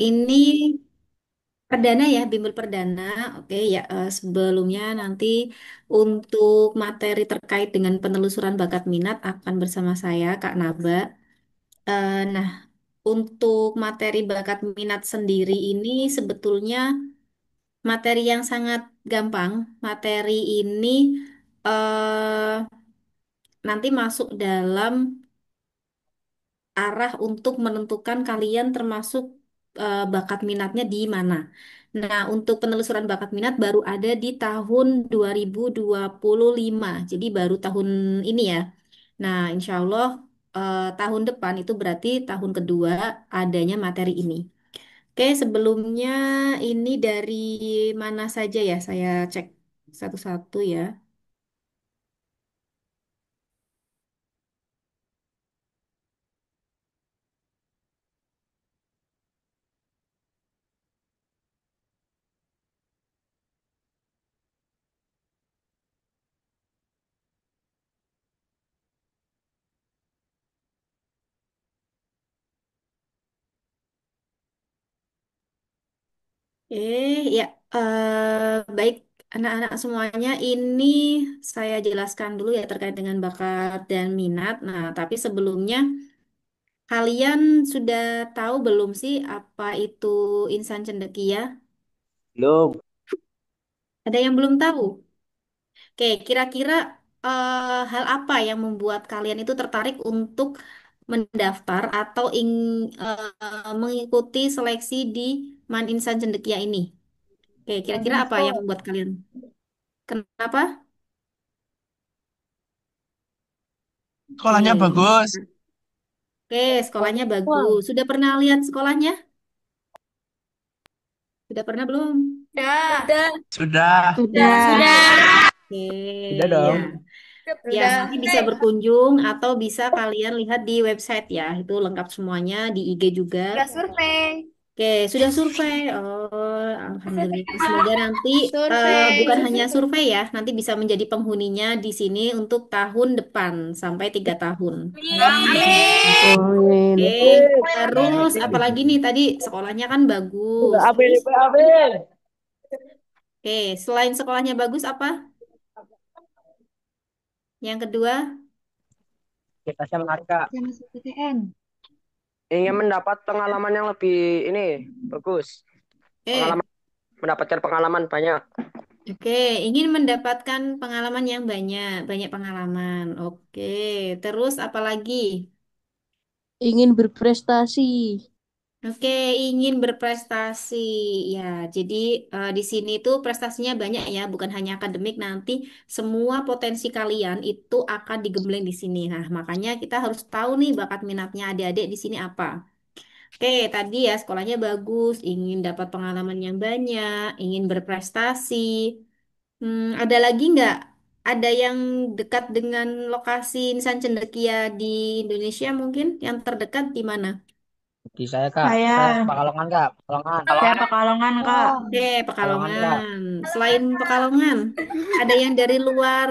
ini perdana ya, bimbel perdana. Oke ya, sebelumnya nanti untuk materi terkait dengan penelusuran bakat minat akan bersama saya, Kak Naba. Nah, untuk materi bakat minat sendiri ini sebetulnya materi yang sangat gampang. Materi ini eh, nanti masuk dalam arah untuk menentukan kalian termasuk bakat minatnya di mana. Nah, untuk penelusuran bakat minat baru ada di tahun 2025, jadi baru tahun ini ya. Nah, insya Allah tahun depan itu berarti tahun kedua adanya materi ini. Oke, sebelumnya ini dari mana saja ya? Saya cek satu-satu ya. Ya, baik anak-anak semuanya ini saya jelaskan dulu ya terkait dengan bakat dan minat. Nah, tapi sebelumnya kalian sudah tahu belum sih apa itu insan cendekia? Belum. Ada yang belum tahu? Oke, kira-kira hal apa yang membuat kalian itu tertarik untuk mendaftar atau mengikuti seleksi di Man Insan Cendekia ini? Oke, kira-kira apa yang membuat kalian? Kenapa? Sekolahnya Oke, bagus. oke, sekolahnya bagus. Sudah pernah lihat sekolahnya? Sudah pernah belum? Udah. Sudah. Sudah. Oke, Sudah ya. dong. Ya, nanti bisa berkunjung atau bisa kalian lihat di website ya. Itu lengkap semuanya di IG juga. Udah survei. Oke, sudah survei. Oh, alhamdulillah. Semoga nanti bukan Survei. hanya survei ya, nanti bisa menjadi penghuninya di sini untuk tahun depan sampai 3 tahun. Amin. Oke, Amin. terus apalagi nih tadi sekolahnya kan bagus. Amin. Terus, Amin. oke, selain sekolahnya bagus apa? Yang kedua, Kita saya menarik, Kak. Saya masuk PTN. Ingin mendapat pengalaman yang lebih ini bagus. eh, Pengalaman mendapatkan pengalaman banyak. oke, ingin mendapatkan pengalaman yang banyak, banyak pengalaman. Oke, terus apalagi? Ingin berprestasi. Oke, ingin berprestasi. Ya, jadi di sini tuh prestasinya banyak ya, bukan hanya akademik. Nanti semua potensi kalian itu akan digembleng di sini. Nah, makanya kita harus tahu nih bakat minatnya adik-adik di sini apa. Oke, tadi ya sekolahnya bagus, ingin dapat pengalaman yang banyak, ingin berprestasi. Ada lagi nggak? Ada yang dekat dengan lokasi Insan Cendekia di Indonesia mungkin? Yang terdekat di mana? Di saya, Kak. Saya Saya, Pekalongan, Kak. Pekalongan. saya Pekalongan, Kak. Oke, Pekalongan, Kak. Pekalongan. Selain Pekalongan, ada yang dari luar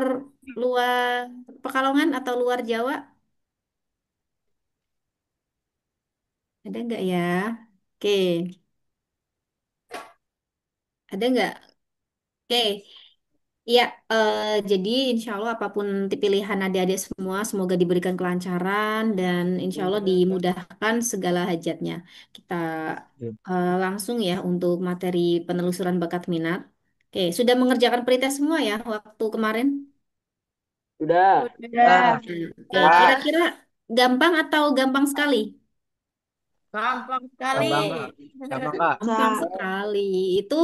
luar Pekalongan atau luar Jawa? Ada nggak ya? Oke, ada nggak? Oke, iya. Jadi insya Allah apapun nanti pilihan adik-adik semua, semoga diberikan kelancaran dan insya Allah dimudahkan segala hajatnya. Kita langsung ya untuk materi penelusuran bakat minat. Oke, sudah mengerjakan pretest semua ya waktu kemarin? Sudah. Udah. Oke, kira-kira gampang atau gampang sekali? Gampang sekali. Gampang, Kak. Gampang, Kak. Gampang sekali. Itu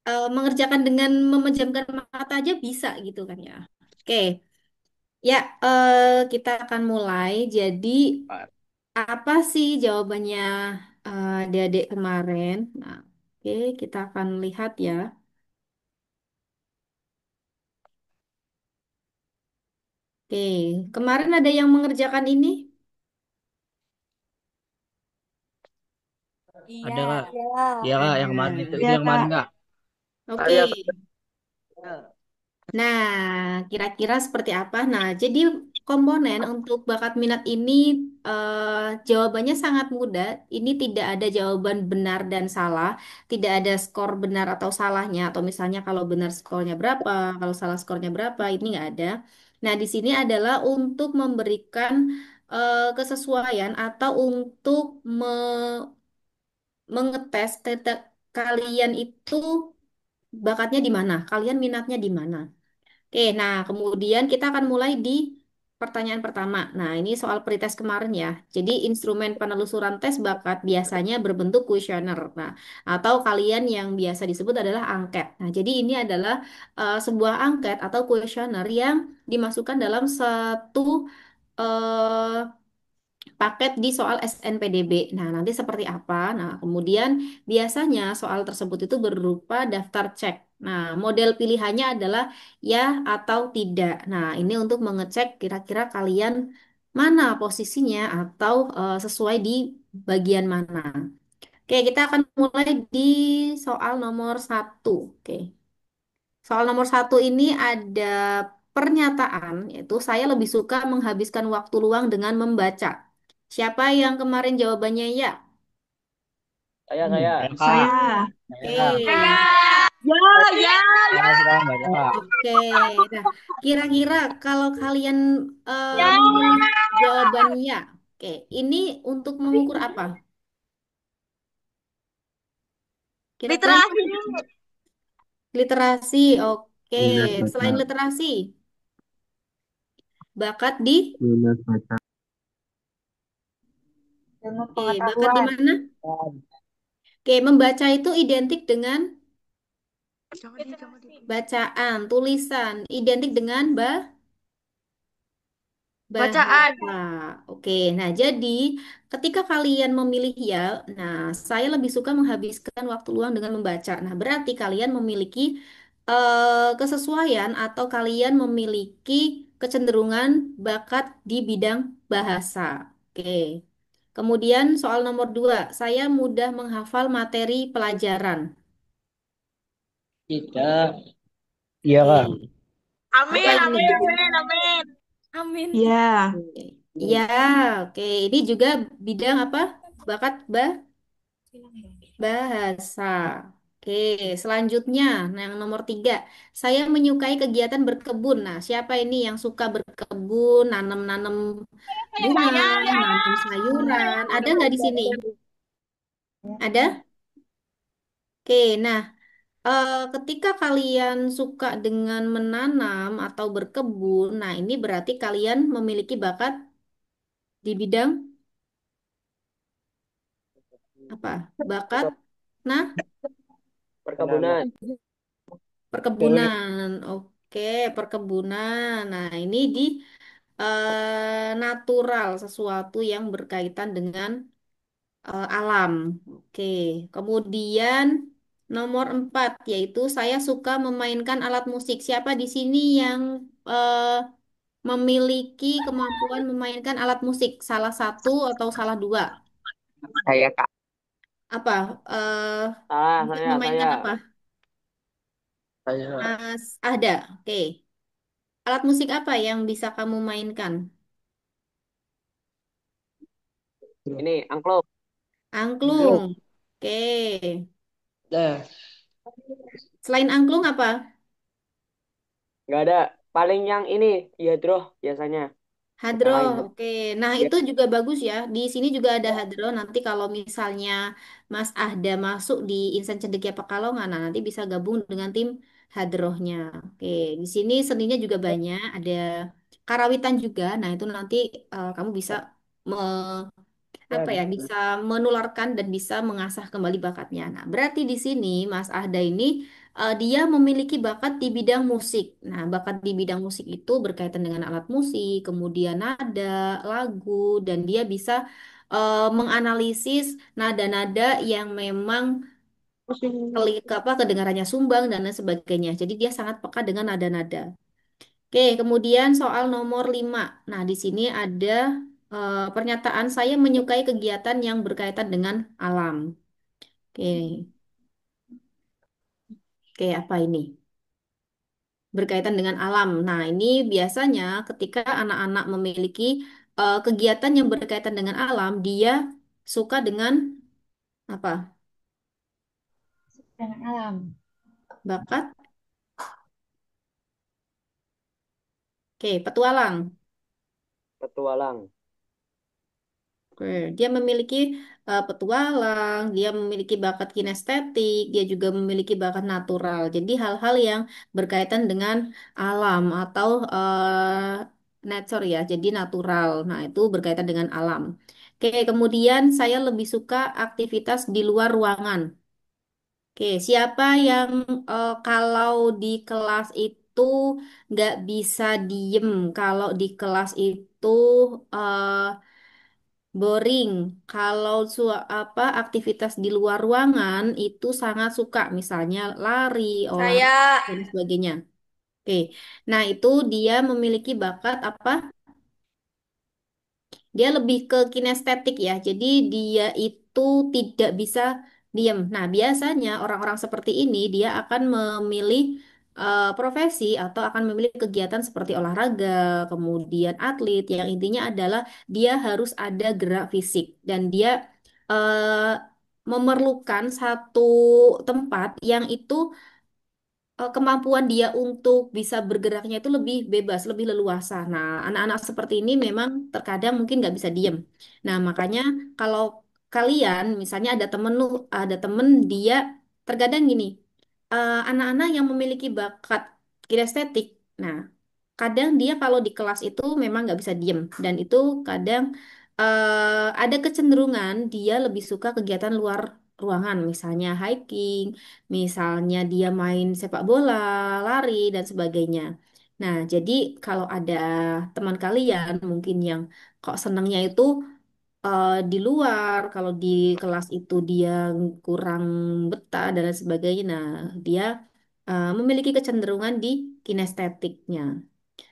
eh, mengerjakan dengan memejamkan mata aja bisa gitu kan ya. Oke, ya kita akan mulai. Jadi apa sih jawabannya adik-adik kemarin? Nah, oke, kita akan lihat ya. Oke, kemarin ada yang mengerjakan ini? Iya. Ada, Kak. Iya. Iya, Kak. Yang kemarin Ada. itu Iya, yang kemarin, Kak. Kak. Oke. Saya Nah, kira-kira seperti apa? Nah, jadi komponen untuk bakat minat ini jawabannya sangat mudah. Ini tidak ada jawaban benar dan salah, tidak ada skor benar atau salahnya, atau misalnya kalau benar skornya berapa, kalau salah skornya berapa, ini nggak ada. Nah, di sini adalah untuk memberikan kesesuaian atau untuk mengetes kalian itu bakatnya di mana, kalian minatnya di mana. Oke, nah kemudian kita akan mulai di pertanyaan pertama. Nah, ini soal pretest kemarin ya. Jadi instrumen penelusuran tes bakat biasanya berbentuk kuesioner. Nah, atau kalian yang biasa disebut adalah angket. Nah, jadi ini adalah sebuah angket atau kuesioner yang dimasukkan dalam satu eh, paket di soal SNPDB. Nah, nanti seperti apa? Nah, kemudian biasanya soal tersebut itu berupa daftar cek. Nah, model pilihannya adalah ya atau tidak. Nah, ini untuk mengecek kira-kira kalian mana posisinya atau sesuai di bagian mana. Oke, kita akan mulai di soal nomor satu. Oke. Soal nomor satu ini ada pernyataan, yaitu saya lebih suka menghabiskan waktu luang dengan membaca. Siapa yang kemarin jawabannya ya? Saya. Ya, Kak. Saya. Oke, Ya, ya. Saya suka membaca, Kak. oke. Nah, kira-kira kalau kalian memilih jawaban ya, oke, ini untuk mengukur apa? Kira-kira Literasi. literasi, oke. Minat Selain baca. literasi, bakat di, Minat baca. Ilmu oke, bakat di pengetahuan. mana? Oke, membaca itu identik dengan bacaan, tulisan, identik dengan Bacaan. bahasa. Oke, nah jadi ketika kalian memilih ya, nah saya lebih suka menghabiskan waktu luang dengan membaca. Nah, berarti kalian memiliki kesesuaian atau kalian memiliki kecenderungan bakat di bidang bahasa. Oke. Kemudian soal nomor dua, saya mudah menghafal materi pelajaran. Tidak. Iya, Kak. Oke. Apa Amin, ini? amin, amin, amin. Amin. Ya. Oke. Ya, oke. Ini juga bidang apa? Bakat bahasa. Oke, selanjutnya, nah yang nomor tiga, saya menyukai kegiatan berkebun. Nah, siapa ini yang suka berkebun, nanam-nanam bunga, nanam sayuran? Ada nggak di sini? Ada? Oke, nah, ketika kalian suka dengan menanam atau berkebun, nah ini berarti kalian memiliki bakat di bidang apa? Bakat, nah, Perkebunan. perkebunan. Oke, perkebunan. Nah, ini di natural, sesuatu yang berkaitan dengan alam. Oke, kemudian nomor empat, yaitu saya suka memainkan alat musik. Siapa di sini yang memiliki kemampuan memainkan alat musik? Salah satu atau salah dua? Saya, Kak. Apa? eh Bisa Saya. memainkan apa? Saya. Ada. Oke. Alat musik apa yang bisa kamu mainkan? Ini angklung. Angklung. Oke. Nah, Selain angklung apa? Nggak ada. Paling yang ini, ya biasanya. Hadro. Lain. Oke. Nah, Ya, itu juga bagus ya. Di sini juga ada hadro. Nanti kalau misalnya Mas Ahda masuk di Insan Cendekia Pekalongan, nah nanti bisa gabung dengan tim hadrohnya. Oke. Di sini seninya juga banyak. Ada karawitan juga. Nah, itu nanti kamu bisa apa ya, bisa menularkan dan bisa mengasah kembali bakatnya. Nah, berarti di sini Mas Ahda ini dia memiliki bakat di bidang musik. Nah, bakat di bidang musik itu berkaitan dengan alat musik, kemudian nada, lagu, dan dia bisa menganalisis nada-nada yang memang apa kedengarannya sumbang dan lain sebagainya. Jadi dia sangat peka dengan nada-nada. Oke, kemudian soal nomor 5. Nah, di sini ada pernyataan saya menyukai kegiatan yang berkaitan dengan alam. Oke, oke apa ini? Berkaitan dengan alam. Nah, ini biasanya ketika anak-anak memiliki kegiatan yang berkaitan dengan alam, dia suka dengan apa? Dengan alam. Bakat? Oke, petualang. Petualang. Oke, dia memiliki petualang, dia memiliki bakat kinestetik, dia juga memiliki bakat natural. Jadi hal-hal yang berkaitan dengan alam atau nature ya, jadi natural. Nah, itu berkaitan dengan alam. Oke, kemudian saya lebih suka aktivitas di luar ruangan. Oke, siapa yang kalau di kelas itu nggak bisa diem, kalau di kelas itu eh, boring. Kalau aktivitas di luar ruangan itu sangat suka, misalnya lari, olahraga Saya. dan sebagainya. Oke. Nah, itu dia memiliki bakat apa? Dia lebih ke kinestetik ya. Jadi dia itu tidak bisa diam. Nah, biasanya orang-orang seperti ini dia akan memilih profesi atau akan memilih kegiatan seperti olahraga, kemudian atlet yang intinya adalah dia harus ada gerak fisik dan dia eh, memerlukan satu tempat yang itu kemampuan dia untuk bisa bergeraknya itu lebih bebas, lebih leluasa. Nah, anak-anak seperti ini memang terkadang mungkin nggak bisa diem. Nah, makanya kalau kalian misalnya ada temen dia terkadang gini, anak-anak yang memiliki bakat kinestetik. Nah, kadang dia kalau di kelas itu memang nggak bisa diem dan itu kadang ada kecenderungan dia lebih suka kegiatan luar ruangan, misalnya hiking, misalnya dia main sepak bola, lari, dan sebagainya. Nah, jadi kalau ada teman kalian mungkin yang kok senangnya itu di luar, kalau di kelas itu dia kurang betah dan lain sebagainya, nah dia memiliki kecenderungan di kinestetiknya.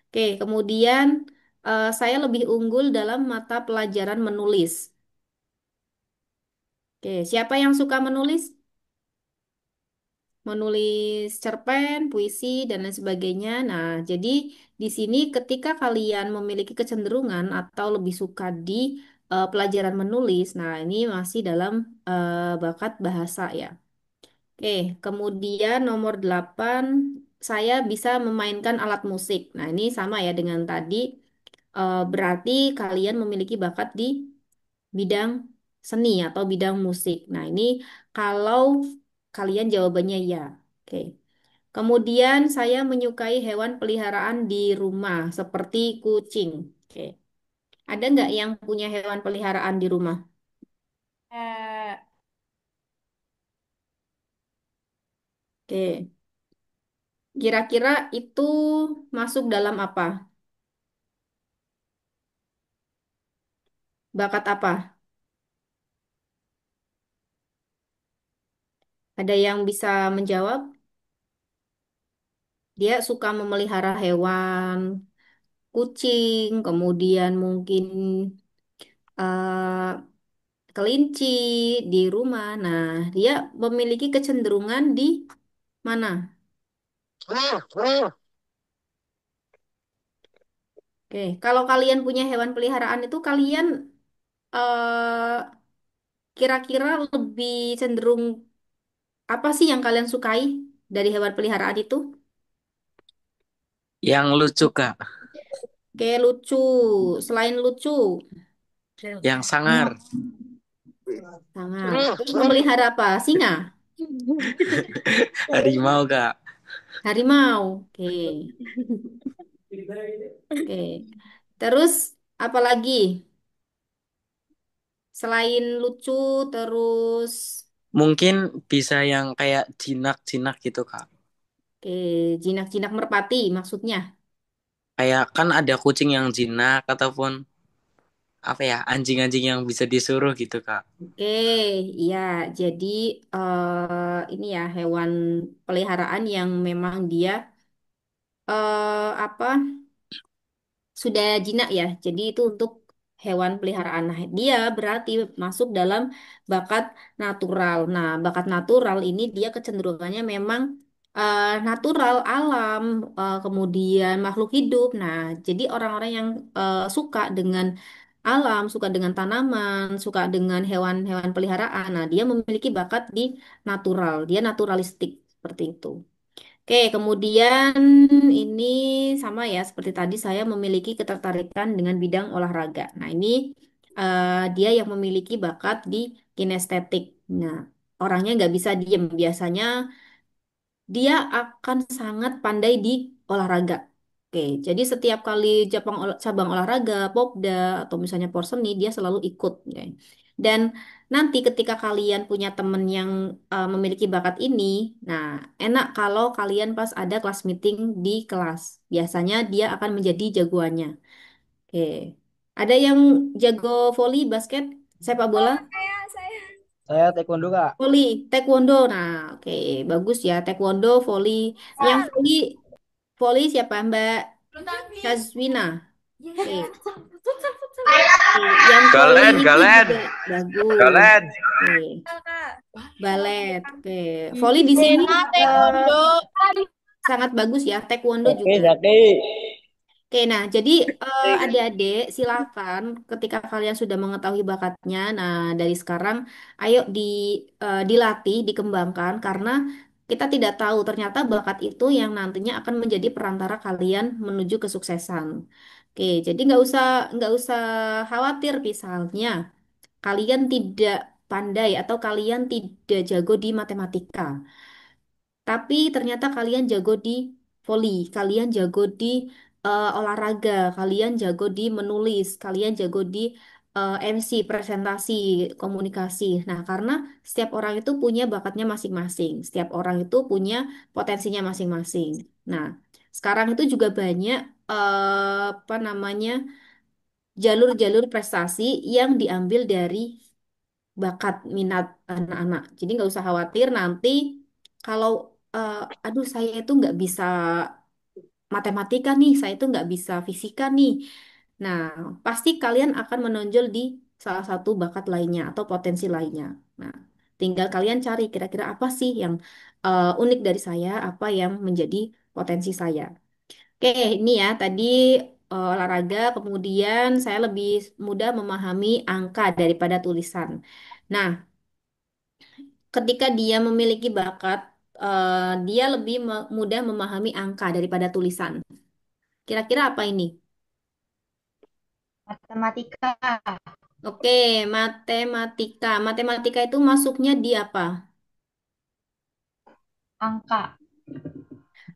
Oke, kemudian saya lebih unggul dalam mata pelajaran menulis. Oke, siapa yang suka menulis? Menulis cerpen, puisi, dan lain sebagainya. Nah, jadi di sini ketika kalian memiliki kecenderungan atau lebih suka di pelajaran menulis, nah ini masih dalam bakat bahasa ya. Oke, kemudian nomor 8 saya bisa memainkan alat musik. Nah, ini sama ya dengan tadi. Berarti kalian memiliki bakat di bidang seni atau bidang musik. Nah, ini kalau kalian jawabannya ya. Oke. Kemudian saya menyukai hewan peliharaan di rumah seperti kucing. Oke. Ada nggak yang punya hewan peliharaan di rumah? Eh, Oke. Kira-kira itu masuk dalam apa? Bakat apa? Ada yang bisa menjawab? Dia suka memelihara hewan, kucing, kemudian mungkin kelinci di rumah. Nah, dia memiliki kecenderungan di mana? Oke, kalau kalian punya hewan peliharaan itu kalian eh, kira-kira lebih cenderung apa sih yang kalian sukai dari hewan peliharaan itu? Yang lucu, Kak. Kayak lucu, selain lucu, Yang sangar. sangat. Terus memelihara apa? Singa, Harimau, Kak. harimau. Oke, oke. Terus apa lagi? Selain lucu, terus Mungkin bisa yang kayak jinak-jinak gitu, Kak. oke, jinak-jinak merpati maksudnya. Kayak kan ada kucing yang jinak ataupun apa ya, anjing-anjing yang bisa disuruh gitu, Kak. Oke, ya, jadi ini ya hewan peliharaan yang memang dia apa sudah jinak ya. Jadi itu untuk hewan peliharaan. Nah, dia berarti masuk dalam bakat natural. Nah, bakat natural ini dia kecenderungannya memang natural, alam, kemudian makhluk hidup. Nah, jadi orang-orang yang suka dengan alam, suka dengan tanaman, suka dengan hewan-hewan peliharaan, nah dia memiliki bakat di natural, dia naturalistik seperti itu. Oke, kemudian ini sama ya, seperti tadi saya memiliki ketertarikan dengan bidang olahraga. Nah, ini dia yang memiliki bakat di kinestetik. Nah, orangnya nggak bisa diem. Biasanya dia akan sangat pandai di olahraga. Oke, jadi setiap kali cabang olahraga, popda, atau misalnya porseni, dia selalu ikut. Oke. Dan nanti ketika kalian punya temen yang memiliki bakat ini, nah enak kalau kalian pas ada kelas meeting di kelas. Biasanya dia akan menjadi jagoannya. Oke, ada yang jago voli, basket, sepak bola? Oh, saya. Saya taekwondo kak. Voli, taekwondo. Nah, oke, bagus ya. Taekwondo, voli. Yang voli, voli siapa? Mbak Bulu tangkis. Kazwina. Yes. Oke, oke. Yang voli Galen, itu Galen, juga bagus. Galen. Oke, Kak. balet. Oke, voli di sini Bena eh, taekwondo. sangat bagus ya. Taekwondo Oke, juga. Zaki. Oke, nah jadi adik-adik silakan ketika kalian sudah mengetahui bakatnya, nah dari sekarang ayo dilatih, dikembangkan karena kita tidak tahu ternyata bakat itu yang nantinya akan menjadi perantara kalian menuju kesuksesan. Oke, jadi nggak usah khawatir misalnya kalian tidak pandai atau kalian tidak jago di matematika. Tapi ternyata kalian jago di volley, kalian jago di olahraga, kalian jago di menulis, kalian jago di MC, presentasi, komunikasi. Nah, karena setiap orang itu punya bakatnya masing-masing, setiap orang itu punya potensinya masing-masing. Nah, sekarang itu juga banyak apa namanya jalur-jalur prestasi yang diambil dari bakat minat anak-anak. Jadi nggak usah khawatir nanti kalau aduh saya itu nggak bisa matematika nih, saya itu nggak bisa fisika nih. Nah, pasti kalian akan menonjol di salah satu bakat lainnya atau potensi lainnya. Nah, tinggal kalian cari kira-kira apa sih yang unik dari saya, apa yang menjadi potensi saya. Oke, ini ya tadi olahraga, kemudian saya lebih mudah memahami angka daripada tulisan. Nah, ketika dia memiliki bakat, dia lebih mudah memahami angka daripada tulisan. Kira-kira apa ini? Matematika. Oke, matematika. Matematika itu masuknya di apa? Angka.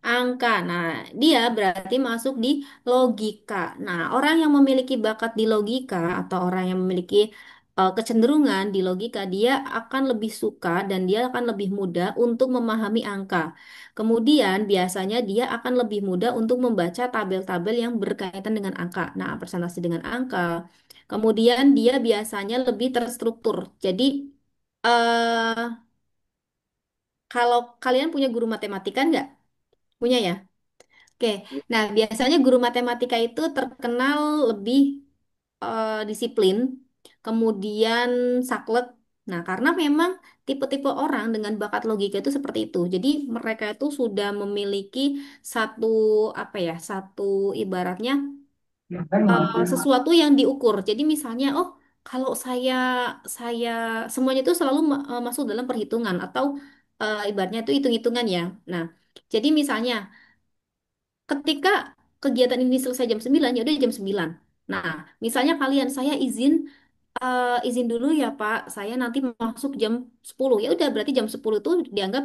Angka. Nah, dia berarti masuk di logika. Nah, orang yang memiliki bakat di logika atau orang yang memiliki kecenderungan di logika, dia akan lebih suka dan dia akan lebih mudah untuk memahami angka. Kemudian, biasanya dia akan lebih mudah untuk membaca tabel-tabel yang berkaitan dengan angka. Nah, presentasi dengan angka. Kemudian, dia biasanya lebih terstruktur. Jadi, eh kalau kalian punya guru matematika nggak? Punya ya? Oke, nah biasanya guru matematika itu terkenal lebih disiplin, kemudian saklek. Nah, karena memang tipe-tipe orang dengan bakat logika itu seperti itu. Jadi mereka itu sudah memiliki satu apa ya, satu ibaratnya sesuatu yang diukur. Jadi misalnya, oh kalau saya semuanya itu selalu masuk dalam perhitungan atau ibaratnya itu hitung-hitungan ya. Nah, jadi misalnya ketika kegiatan ini selesai jam 9, ya udah jam 9. Nah, misalnya kalian, saya izin dulu ya Pak, saya nanti masuk jam 10. Ya udah berarti jam 10 itu dianggap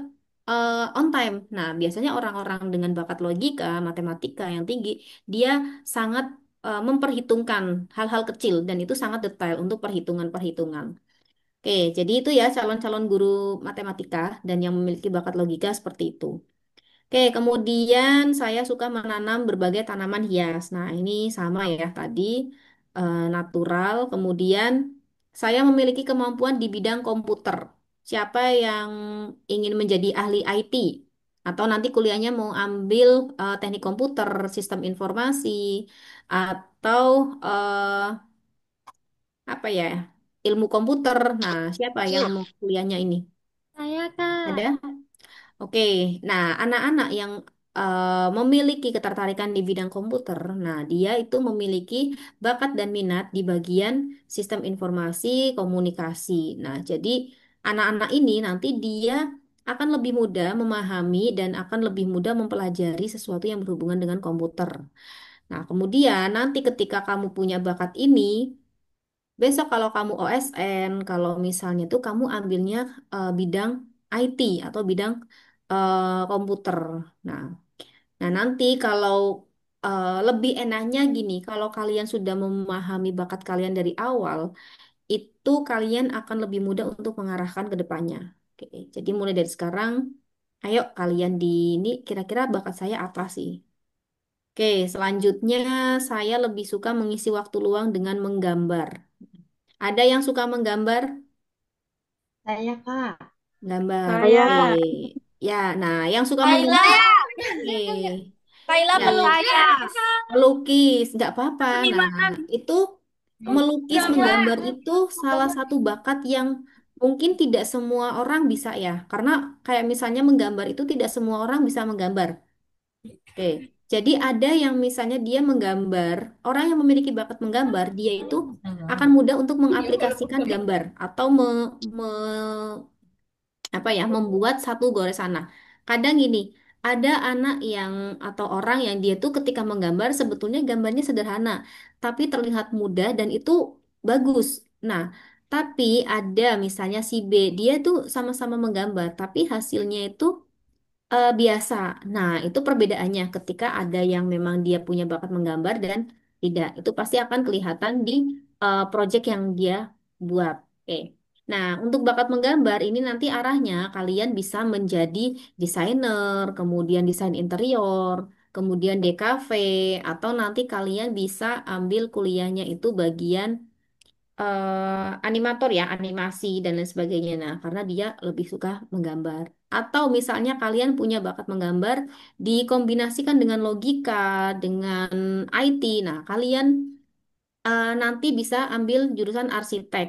on time. Nah, biasanya orang-orang dengan bakat logika, matematika yang tinggi, dia sangat memperhitungkan hal-hal kecil dan itu sangat detail untuk perhitungan-perhitungan. Oke, jadi itu ya calon-calon guru matematika dan yang memiliki bakat logika seperti itu. Oke, kemudian saya suka menanam berbagai tanaman hias. Nah, ini sama ya tadi natural. Kemudian saya memiliki kemampuan di bidang komputer. Siapa yang ingin menjadi ahli IT atau nanti kuliahnya mau ambil teknik komputer, sistem informasi, atau apa ya, ilmu komputer. Nah, siapa yang mau kuliahnya ini? Saya, Kak. Ada? Oke, nah anak-anak yang memiliki ketertarikan di bidang komputer, nah dia itu memiliki bakat dan minat di bagian sistem informasi komunikasi. Nah, jadi anak-anak ini nanti dia akan lebih mudah memahami dan akan lebih mudah mempelajari sesuatu yang berhubungan dengan komputer. Nah, kemudian nanti ketika kamu punya bakat ini, besok kalau kamu OSN, kalau misalnya tuh kamu ambilnya bidang IT atau bidang komputer. Nah, nah nanti kalau lebih enaknya gini, kalau kalian sudah memahami bakat kalian dari awal, itu kalian akan lebih mudah untuk mengarahkan ke depannya. Oke, jadi mulai dari sekarang, ayo kalian di ini kira-kira bakat saya apa sih? Oke, selanjutnya saya lebih suka mengisi waktu luang dengan menggambar. Ada yang suka menggambar? Saya, Kak. Gambar. Saya, Oke. Kak. Ya, nah yang suka Kaila. menggambar. Oke. Kaila Ya, melukis. melukis, nggak apa-apa. Nah, Seniman. itu melukis, Gambar. menggambar itu salah satu bakat yang mungkin tidak semua orang bisa ya. Karena kayak misalnya menggambar itu tidak semua orang bisa menggambar. Oke. Jadi ada yang misalnya dia menggambar, orang yang memiliki bakat menggambar, dia itu akan mudah untuk mengaplikasikan gambar atau apa ya membuat satu goresan. Nah, kadang gini, ada anak yang atau orang yang dia tuh ketika menggambar sebetulnya gambarnya sederhana, tapi terlihat mudah dan itu bagus. Nah, tapi ada misalnya si B, dia tuh sama-sama menggambar, tapi hasilnya itu biasa. Nah, itu perbedaannya ketika ada yang memang dia punya bakat menggambar dan tidak. Itu pasti akan kelihatan di project yang dia buat. Oke. Nah, untuk bakat menggambar ini nanti arahnya kalian bisa menjadi desainer, kemudian desain interior, kemudian DKV, atau nanti kalian bisa ambil kuliahnya itu bagian animator ya, animasi dan lain sebagainya. Nah, karena dia lebih suka menggambar. Atau misalnya kalian punya bakat menggambar dikombinasikan dengan logika, dengan IT. Nah, kalian nanti bisa ambil jurusan arsitek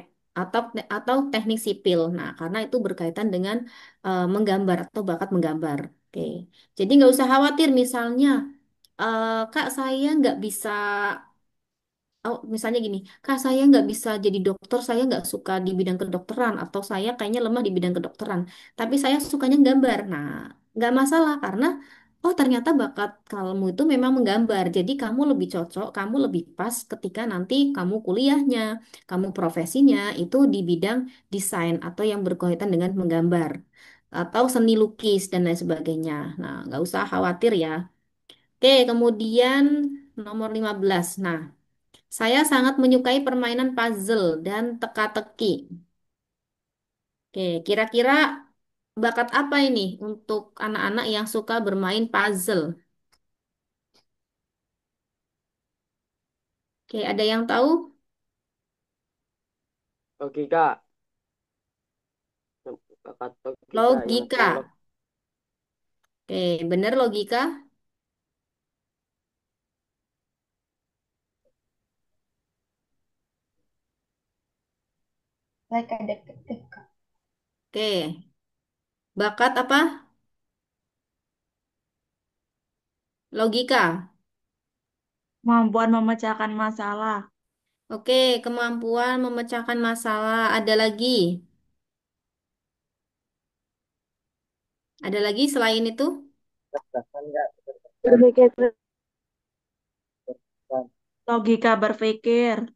atau teknik sipil. Nah, karena itu berkaitan dengan menggambar atau bakat menggambar. Oke. Jadi nggak usah khawatir misalnya, Kak saya nggak bisa. Oh, misalnya gini, Kak saya nggak bisa jadi dokter, saya nggak suka di bidang kedokteran, atau saya kayaknya lemah di bidang kedokteran, tapi saya sukanya gambar. Nah, nggak masalah karena, oh ternyata bakat kamu itu memang menggambar, jadi kamu lebih cocok, kamu lebih pas ketika nanti kamu kuliahnya, kamu profesinya itu di bidang desain atau yang berkaitan dengan menggambar, atau seni lukis dan lain sebagainya. Nah, nggak usah khawatir ya. Oke, kemudian nomor 15. Nah, saya sangat menyukai permainan puzzle dan teka-teki. Oke, kira-kira bakat apa ini untuk anak-anak yang suka bermain puzzle? Oke, ada yang tahu? Oke, Kak. Bakat logika yang Logika. yang Oke, benar logika. Like detektif, Kak. Oke, bakat apa? Logika. Kemampuan memecahkan masalah. Oke, kemampuan memecahkan masalah. Ada lagi? Ada lagi selain itu? Berpikir Logika berpikir.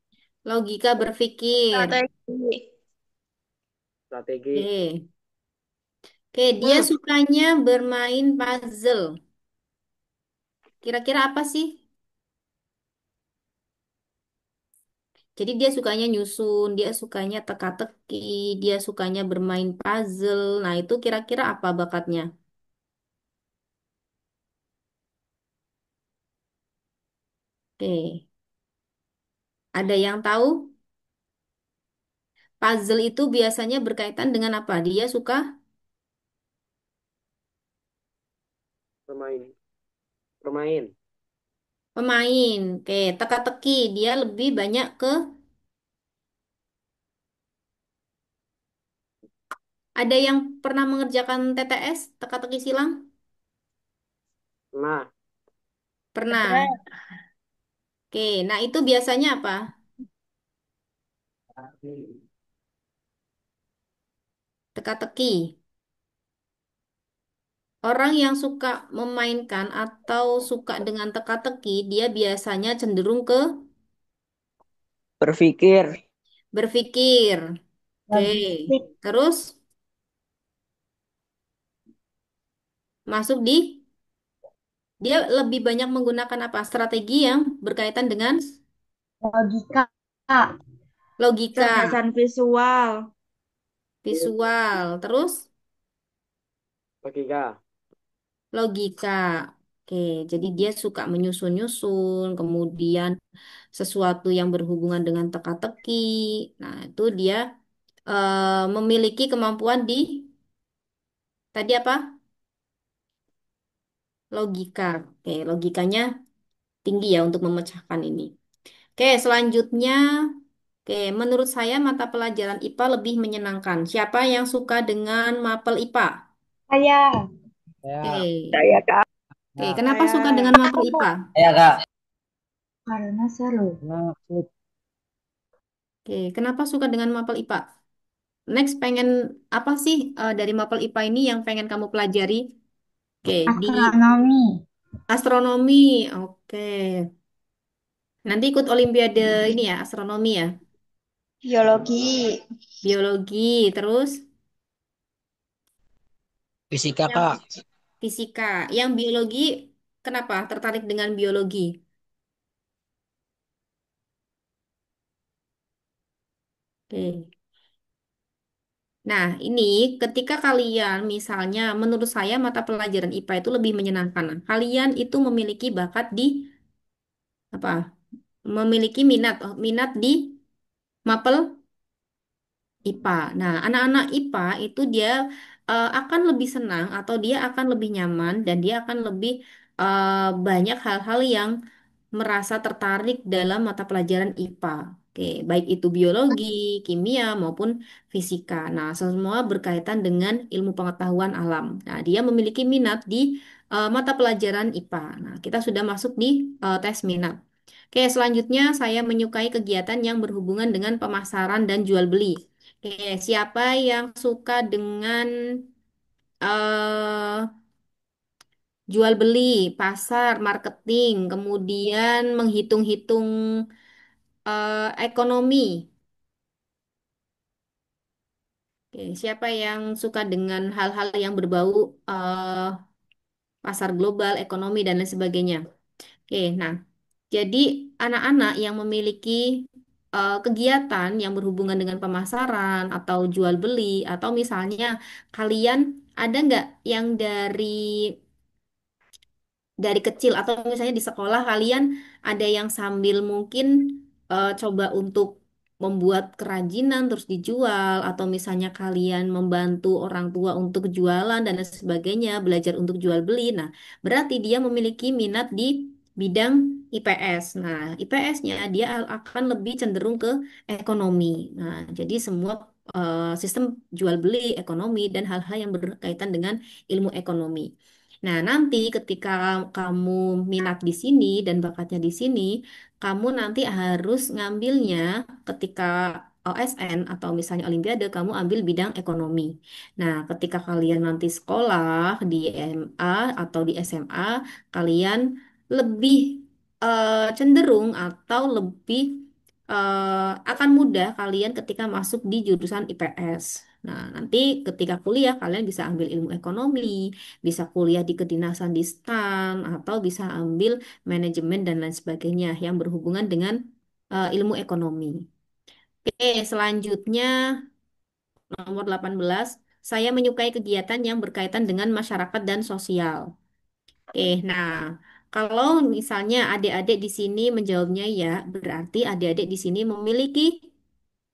Logika berpikir. Strategi. strategi. Oke. Oke, dia sukanya bermain puzzle. Kira-kira apa sih? Jadi dia sukanya nyusun, dia sukanya teka-teki, dia sukanya bermain puzzle. Nah, itu kira-kira apa bakatnya? Oke, ada yang tahu? Puzzle itu biasanya berkaitan dengan apa? Dia suka Bermain. Bermain. pemain. Oke, teka-teki, dia lebih banyak ke Ada yang pernah mengerjakan TTS, teka-teki silang? Nah, Pernah. Oke, nah itu biasanya apa? Teka-teki. Orang yang suka memainkan atau suka dengan teka-teki, dia biasanya cenderung ke berpikir. berpikir. Oke, Logistik. terus masuk di dia lebih banyak menggunakan apa? Strategi yang berkaitan dengan Logika. logika, Kecerdasan visual. visual, terus Logika. logika. Oke, jadi dia suka menyusun-nyusun, kemudian sesuatu yang berhubungan dengan teka-teki. Nah, itu dia memiliki kemampuan di tadi apa? Logika. Oke, logikanya tinggi ya untuk memecahkan ini. Oke, selanjutnya, oke, menurut saya mata pelajaran IPA lebih menyenangkan. Siapa yang suka dengan mapel IPA? Saya. Ya. Oke, Saya Kak. oke, Ya. kenapa suka dengan Saya. mapel IPA? Ya Kak. Karena seru. Nah, sip. Oke, kenapa suka dengan mapel IPA? Next, pengen apa sih dari mapel IPA ini yang pengen kamu pelajari? Oke, di Astronomi. astronomi. Oke, nanti ikut Olimpiade ini ya, astronomi ya, Biologi. biologi, terus Fisika yang Kak. fisika. Yang biologi, kenapa tertarik dengan biologi? Oke. Nah, ini ketika kalian misalnya menurut saya mata pelajaran IPA itu lebih menyenangkan. Nah, kalian itu memiliki bakat di apa? Memiliki minat di mapel IPA. Nah, anak-anak IPA itu dia akan lebih senang atau dia akan lebih nyaman dan dia akan lebih banyak hal-hal yang merasa tertarik dalam mata pelajaran IPA. Oke, baik itu biologi, kimia maupun fisika. Nah, semua berkaitan dengan ilmu pengetahuan alam. Nah, dia memiliki minat di mata pelajaran IPA. Nah, kita sudah masuk di tes minat. Oke, selanjutnya saya menyukai kegiatan yang berhubungan dengan pemasaran dan jual beli. Oke, siapa yang suka dengan eh jual beli, pasar, marketing, kemudian menghitung-hitung ekonomi? Oke, siapa yang suka dengan hal-hal yang berbau pasar global, ekonomi, dan lain sebagainya? Oke, nah, jadi anak-anak yang memiliki kegiatan yang berhubungan dengan pemasaran atau jual beli, atau misalnya kalian ada nggak yang dari kecil atau misalnya di sekolah kalian ada yang sambil mungkin coba untuk membuat kerajinan terus dijual atau misalnya kalian membantu orang tua untuk jualan dan lain sebagainya, belajar untuk jual beli. Nah, berarti dia memiliki minat di bidang IPS. Nah, IPS-nya dia akan lebih cenderung ke ekonomi. Nah, jadi semua sistem jual beli, ekonomi dan hal-hal yang berkaitan dengan ilmu ekonomi. Nah, nanti ketika kamu minat di sini dan bakatnya di sini, kamu nanti harus ngambilnya ketika OSN atau misalnya Olimpiade, kamu ambil bidang ekonomi. Nah, ketika kalian nanti sekolah di MA atau di SMA, kalian lebih cenderung atau lebih akan mudah kalian ketika masuk di jurusan IPS. Nah, nanti ketika kuliah kalian bisa ambil ilmu ekonomi, bisa kuliah di kedinasan di STAN, atau bisa ambil manajemen dan lain sebagainya yang berhubungan dengan ilmu ekonomi. Oke, selanjutnya nomor 18, saya menyukai kegiatan yang berkaitan dengan masyarakat dan sosial. Oke, nah kalau misalnya adik-adik di sini menjawabnya ya, berarti adik-adik di sini memiliki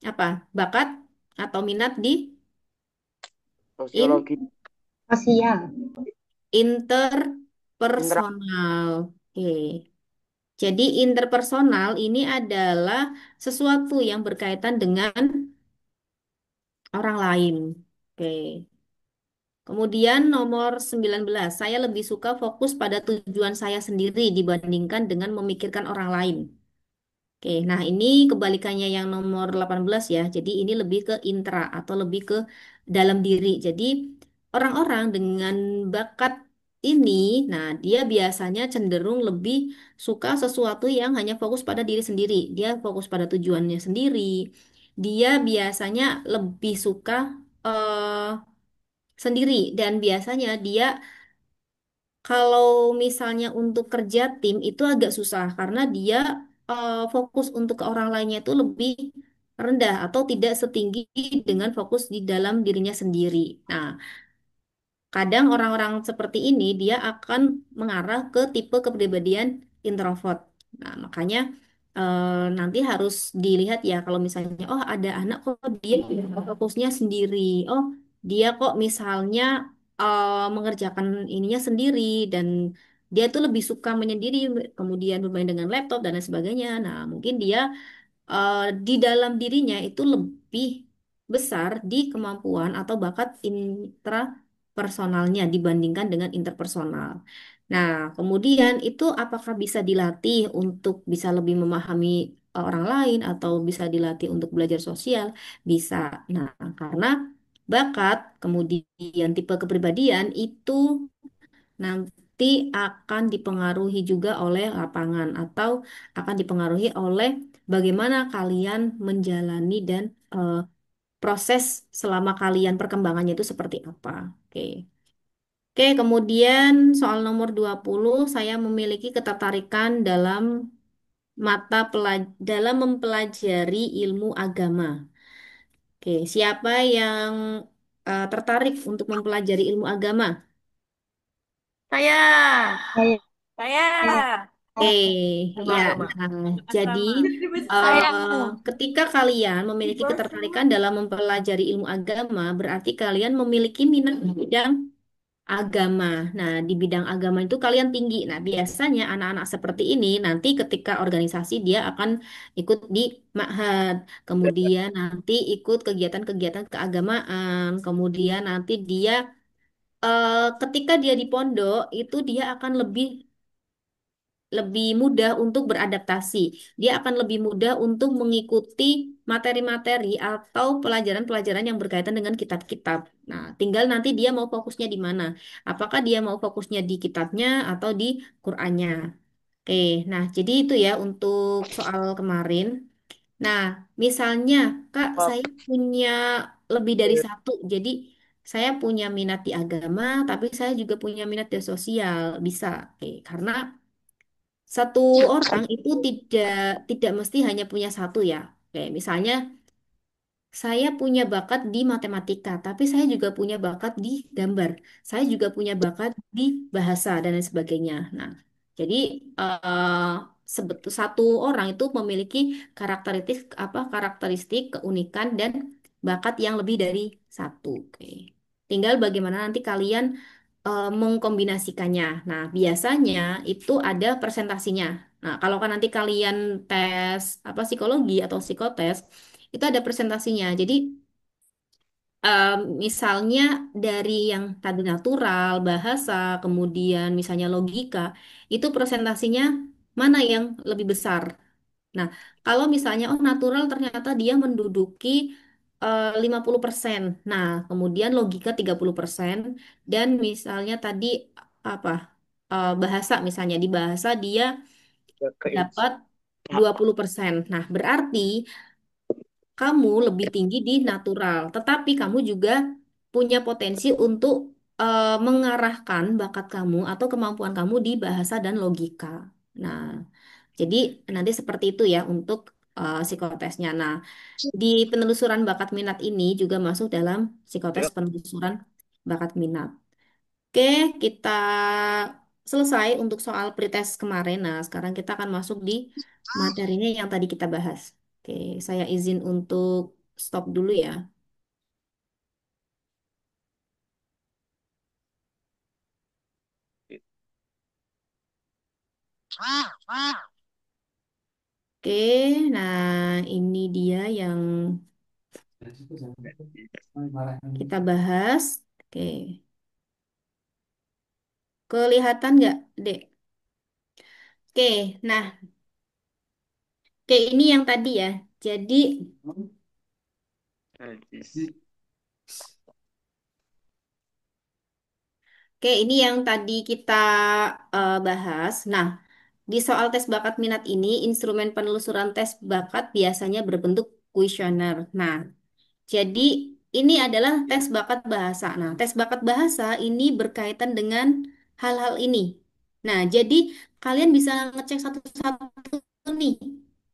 apa? Bakat atau minat di in Sosiologi. Sosial. Indra. interpersonal. Oke. Jadi interpersonal ini adalah sesuatu yang berkaitan dengan orang lain. Oke. Kemudian nomor 19, saya lebih suka fokus pada tujuan saya sendiri dibandingkan dengan memikirkan orang lain. Oke, nah ini kebalikannya yang nomor 18 ya. Jadi ini lebih ke intra atau lebih ke dalam diri. Jadi orang-orang dengan bakat ini, nah dia biasanya cenderung lebih suka sesuatu yang hanya fokus pada diri sendiri. Dia fokus pada tujuannya sendiri. Dia biasanya lebih suka sendiri dan biasanya dia kalau misalnya untuk kerja tim itu agak susah karena dia fokus untuk ke orang lainnya itu lebih rendah atau tidak setinggi dengan fokus di dalam dirinya sendiri. Nah, kadang orang-orang seperti ini dia akan mengarah ke tipe kepribadian introvert. Nah, makanya nanti harus dilihat ya kalau misalnya oh ada anak kok dia fokusnya sendiri. Oh, dia kok misalnya mengerjakan ininya sendiri dan dia tuh lebih suka menyendiri kemudian bermain dengan laptop dan lain sebagainya. Nah, mungkin dia di dalam dirinya itu lebih besar di kemampuan atau bakat intrapersonalnya dibandingkan dengan interpersonal. Nah, kemudian itu apakah bisa dilatih untuk bisa lebih memahami orang lain atau bisa dilatih untuk belajar sosial? Bisa. Nah, karena bakat, kemudian tipe kepribadian itu nanti akan dipengaruhi juga oleh lapangan atau akan dipengaruhi oleh bagaimana kalian menjalani dan proses selama kalian perkembangannya itu seperti apa. Oke. Oke, kemudian soal nomor 20 saya memiliki ketertarikan dalam mempelajari ilmu agama. Oke, siapa yang tertarik untuk mempelajari ilmu agama? Saya. Saya, Saya. Oke, Agama, ya. agama. Nah, jadi Agama. Saya. ketika kalian memiliki ketertarikan dalam mempelajari ilmu agama, berarti kalian memiliki minat di bidang agama. Nah, di bidang agama itu kalian tinggi. Nah, biasanya anak-anak seperti ini nanti ketika organisasi dia akan ikut di ma'had, kemudian nanti ikut kegiatan-kegiatan keagamaan, kemudian nanti dia ketika dia di pondok itu dia akan lebih mudah untuk beradaptasi. Dia akan lebih mudah untuk mengikuti materi-materi atau pelajaran-pelajaran yang berkaitan dengan kitab-kitab. Nah, tinggal nanti dia mau fokusnya di mana. Apakah dia mau fokusnya di kitabnya atau di Qur'annya. Oke, nah jadi itu ya untuk soal kemarin. Nah, misalnya Kak, Pak. saya punya lebih dari satu. Jadi saya punya minat di agama, tapi saya juga punya minat di sosial. Bisa, oke. Karena satu orang itu tidak tidak mesti hanya punya satu ya. Kayak misalnya saya punya bakat di matematika, tapi saya juga punya bakat di gambar. Saya juga punya bakat di bahasa dan lain sebagainya. Nah, jadi satu orang itu memiliki karakteristik, keunikan dan bakat yang lebih dari satu. Oke. Tinggal bagaimana nanti kalian mengkombinasikannya. Nah, biasanya itu ada presentasinya. Nah, kalau kan nanti kalian tes apa psikologi atau psikotes itu ada presentasinya. Jadi misalnya dari yang tadi natural, bahasa, kemudian misalnya logika, itu presentasinya mana yang lebih besar? Nah, kalau misalnya oh natural ternyata dia menduduki 50%. Nah, kemudian logika 30% dan misalnya tadi apa? Bahasa misalnya di bahasa dia Ya, dapat 20%. Nah, berarti kamu lebih tinggi di natural, tetapi kamu juga punya potensi untuk mengarahkan bakat kamu atau kemampuan kamu di bahasa dan logika. Nah, jadi nanti seperti itu ya untuk psikotesnya. Nah, di penelusuran bakat minat ini juga masuk dalam psikotes penelusuran bakat minat. Oke, kita selesai untuk soal pretest kemarin. Nah, sekarang kita akan masuk di materinya yang tadi kita bahas. Oke, saya izin untuk stop dulu ya. Oke, nah ini dia yang Kita bahas. Oke. Kelihatan nggak, Dek? Oke, nah, oke ini yang tadi ya. Jadi, oke ini yang tadi kita bahas. Nah, di soal tes bakat minat ini, instrumen penelusuran tes bakat biasanya berbentuk kuesioner. Nah, jadi ini adalah tes bakat bahasa. Nah, tes bakat bahasa ini berkaitan dengan hal-hal ini. Nah, jadi kalian bisa ngecek satu-satu nih.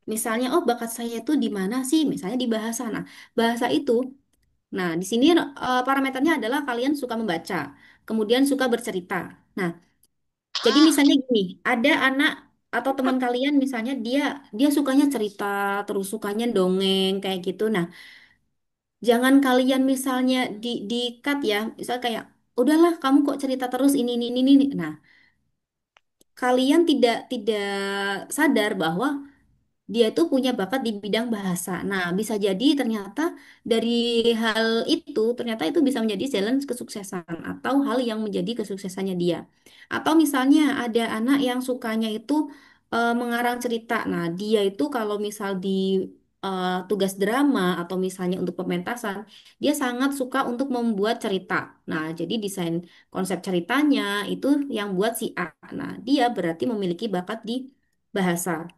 Misalnya, oh bakat saya itu di mana sih? Misalnya di bahasa. Nah, bahasa itu. Nah, di sini parameternya adalah kalian suka membaca, kemudian suka bercerita. Nah, jadi misalnya gini, ada anak atau teman kalian misalnya dia dia sukanya cerita, terus sukanya dongeng kayak gitu. Nah, jangan kalian misalnya di cut ya, misal kayak udahlah kamu kok cerita terus ini. Nah, kalian tidak sadar bahwa dia itu punya bakat di bidang bahasa. Nah, bisa jadi ternyata dari hal itu, ternyata itu bisa menjadi jalan kesuksesan atau hal yang menjadi kesuksesannya dia. Atau misalnya ada anak yang sukanya itu mengarang cerita. Nah, dia itu kalau misal di tugas drama atau misalnya untuk pementasan, dia sangat suka untuk membuat cerita. Nah, jadi desain konsep ceritanya itu yang buat si A. Nah, dia berarti memiliki bakat di bahasa.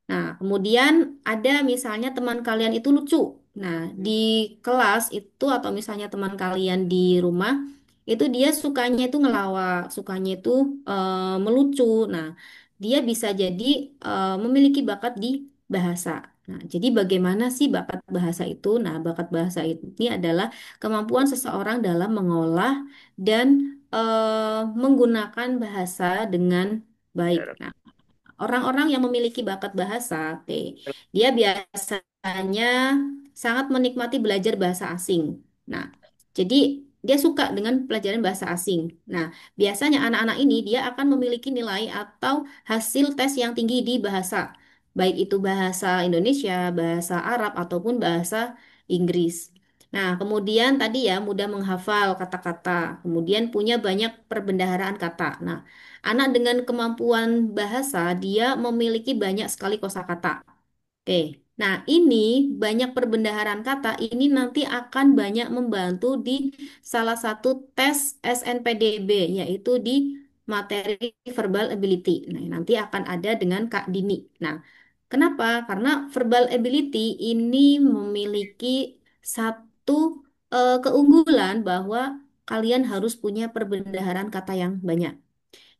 Nah, kemudian ada misalnya teman kalian itu lucu. Nah, di kelas itu atau misalnya teman kalian di rumah itu dia sukanya itu ngelawak, sukanya itu melucu. Nah, dia bisa jadi memiliki bakat di bahasa. Nah, jadi bagaimana sih bakat bahasa itu? Nah, bakat bahasa ini adalah kemampuan seseorang dalam mengolah dan menggunakan bahasa dengan baik. Nah, orang-orang yang memiliki bakat bahasa, oke, dia biasanya sangat menikmati belajar bahasa asing. Nah, jadi dia suka dengan pelajaran bahasa asing. Nah, biasanya anak-anak ini dia akan memiliki nilai atau hasil tes yang tinggi di bahasa, baik itu bahasa Indonesia, bahasa Arab, ataupun bahasa Inggris. Nah, kemudian tadi ya mudah menghafal kata-kata, kemudian punya banyak perbendaharaan kata. Nah, anak dengan kemampuan bahasa, dia memiliki banyak sekali kosakata. Oke, nah ini banyak perbendaharaan kata, ini nanti akan banyak membantu di salah satu tes SNPDB, yaitu di materi verbal ability. Nah, nanti akan ada dengan Kak Dini. Nah, kenapa? Karena verbal ability ini memiliki satu keunggulan bahwa kalian harus punya perbendaharaan kata yang banyak.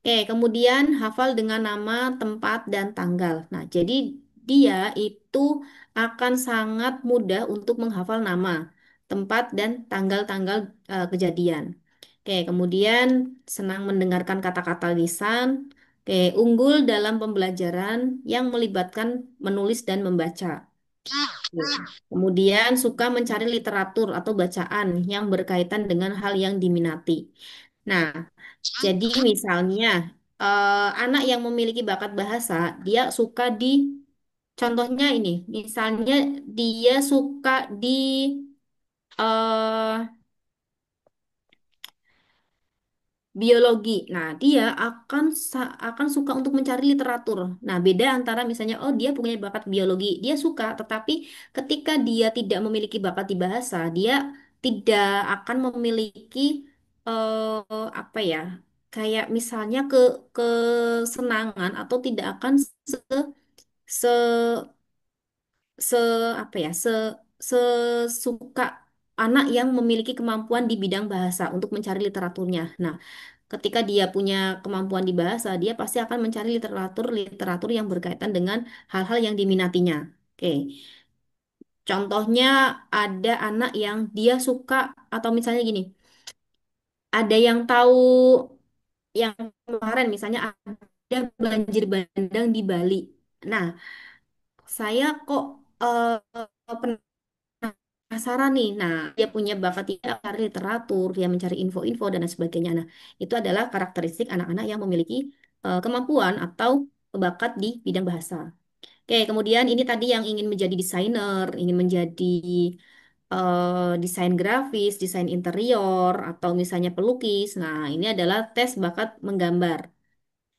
Oke, kemudian hafal dengan nama, tempat, dan tanggal. Nah, jadi dia itu akan sangat mudah untuk menghafal nama, tempat, dan tanggal-tanggal kejadian. Oke, kemudian senang mendengarkan kata-kata lisan. Oke, unggul dalam pembelajaran yang melibatkan menulis dan membaca. Oke. Kemudian suka mencari literatur atau bacaan yang berkaitan dengan hal yang diminati. Nah, jadi misalnya anak yang memiliki bakat bahasa, dia suka di contohnya ini, misalnya dia suka di eh, biologi. Nah, dia akan suka untuk mencari literatur. Nah, beda antara misalnya oh dia punya bakat biologi, dia suka, tetapi ketika dia tidak memiliki bakat di bahasa, dia tidak akan memiliki apa ya? Kayak misalnya kesenangan atau tidak akan se se se apa ya? Sesuka anak yang memiliki kemampuan di bidang bahasa untuk mencari literaturnya. Nah, ketika dia punya kemampuan di bahasa, dia pasti akan mencari literatur yang berkaitan dengan hal-hal yang diminatinya. Oke, contohnya ada anak yang dia suka atau misalnya gini, ada yang tahu yang kemarin misalnya ada banjir bandang di Bali. Nah, saya kok penasaran nih. Nah, dia punya bakat dia cari literatur, dia mencari info-info dan lain sebagainya. Nah, itu adalah karakteristik anak-anak yang memiliki kemampuan atau bakat di bidang bahasa. Oke, kemudian ini tadi yang ingin menjadi desainer, ingin menjadi desain grafis, desain interior, atau misalnya pelukis. Nah, ini adalah tes bakat menggambar.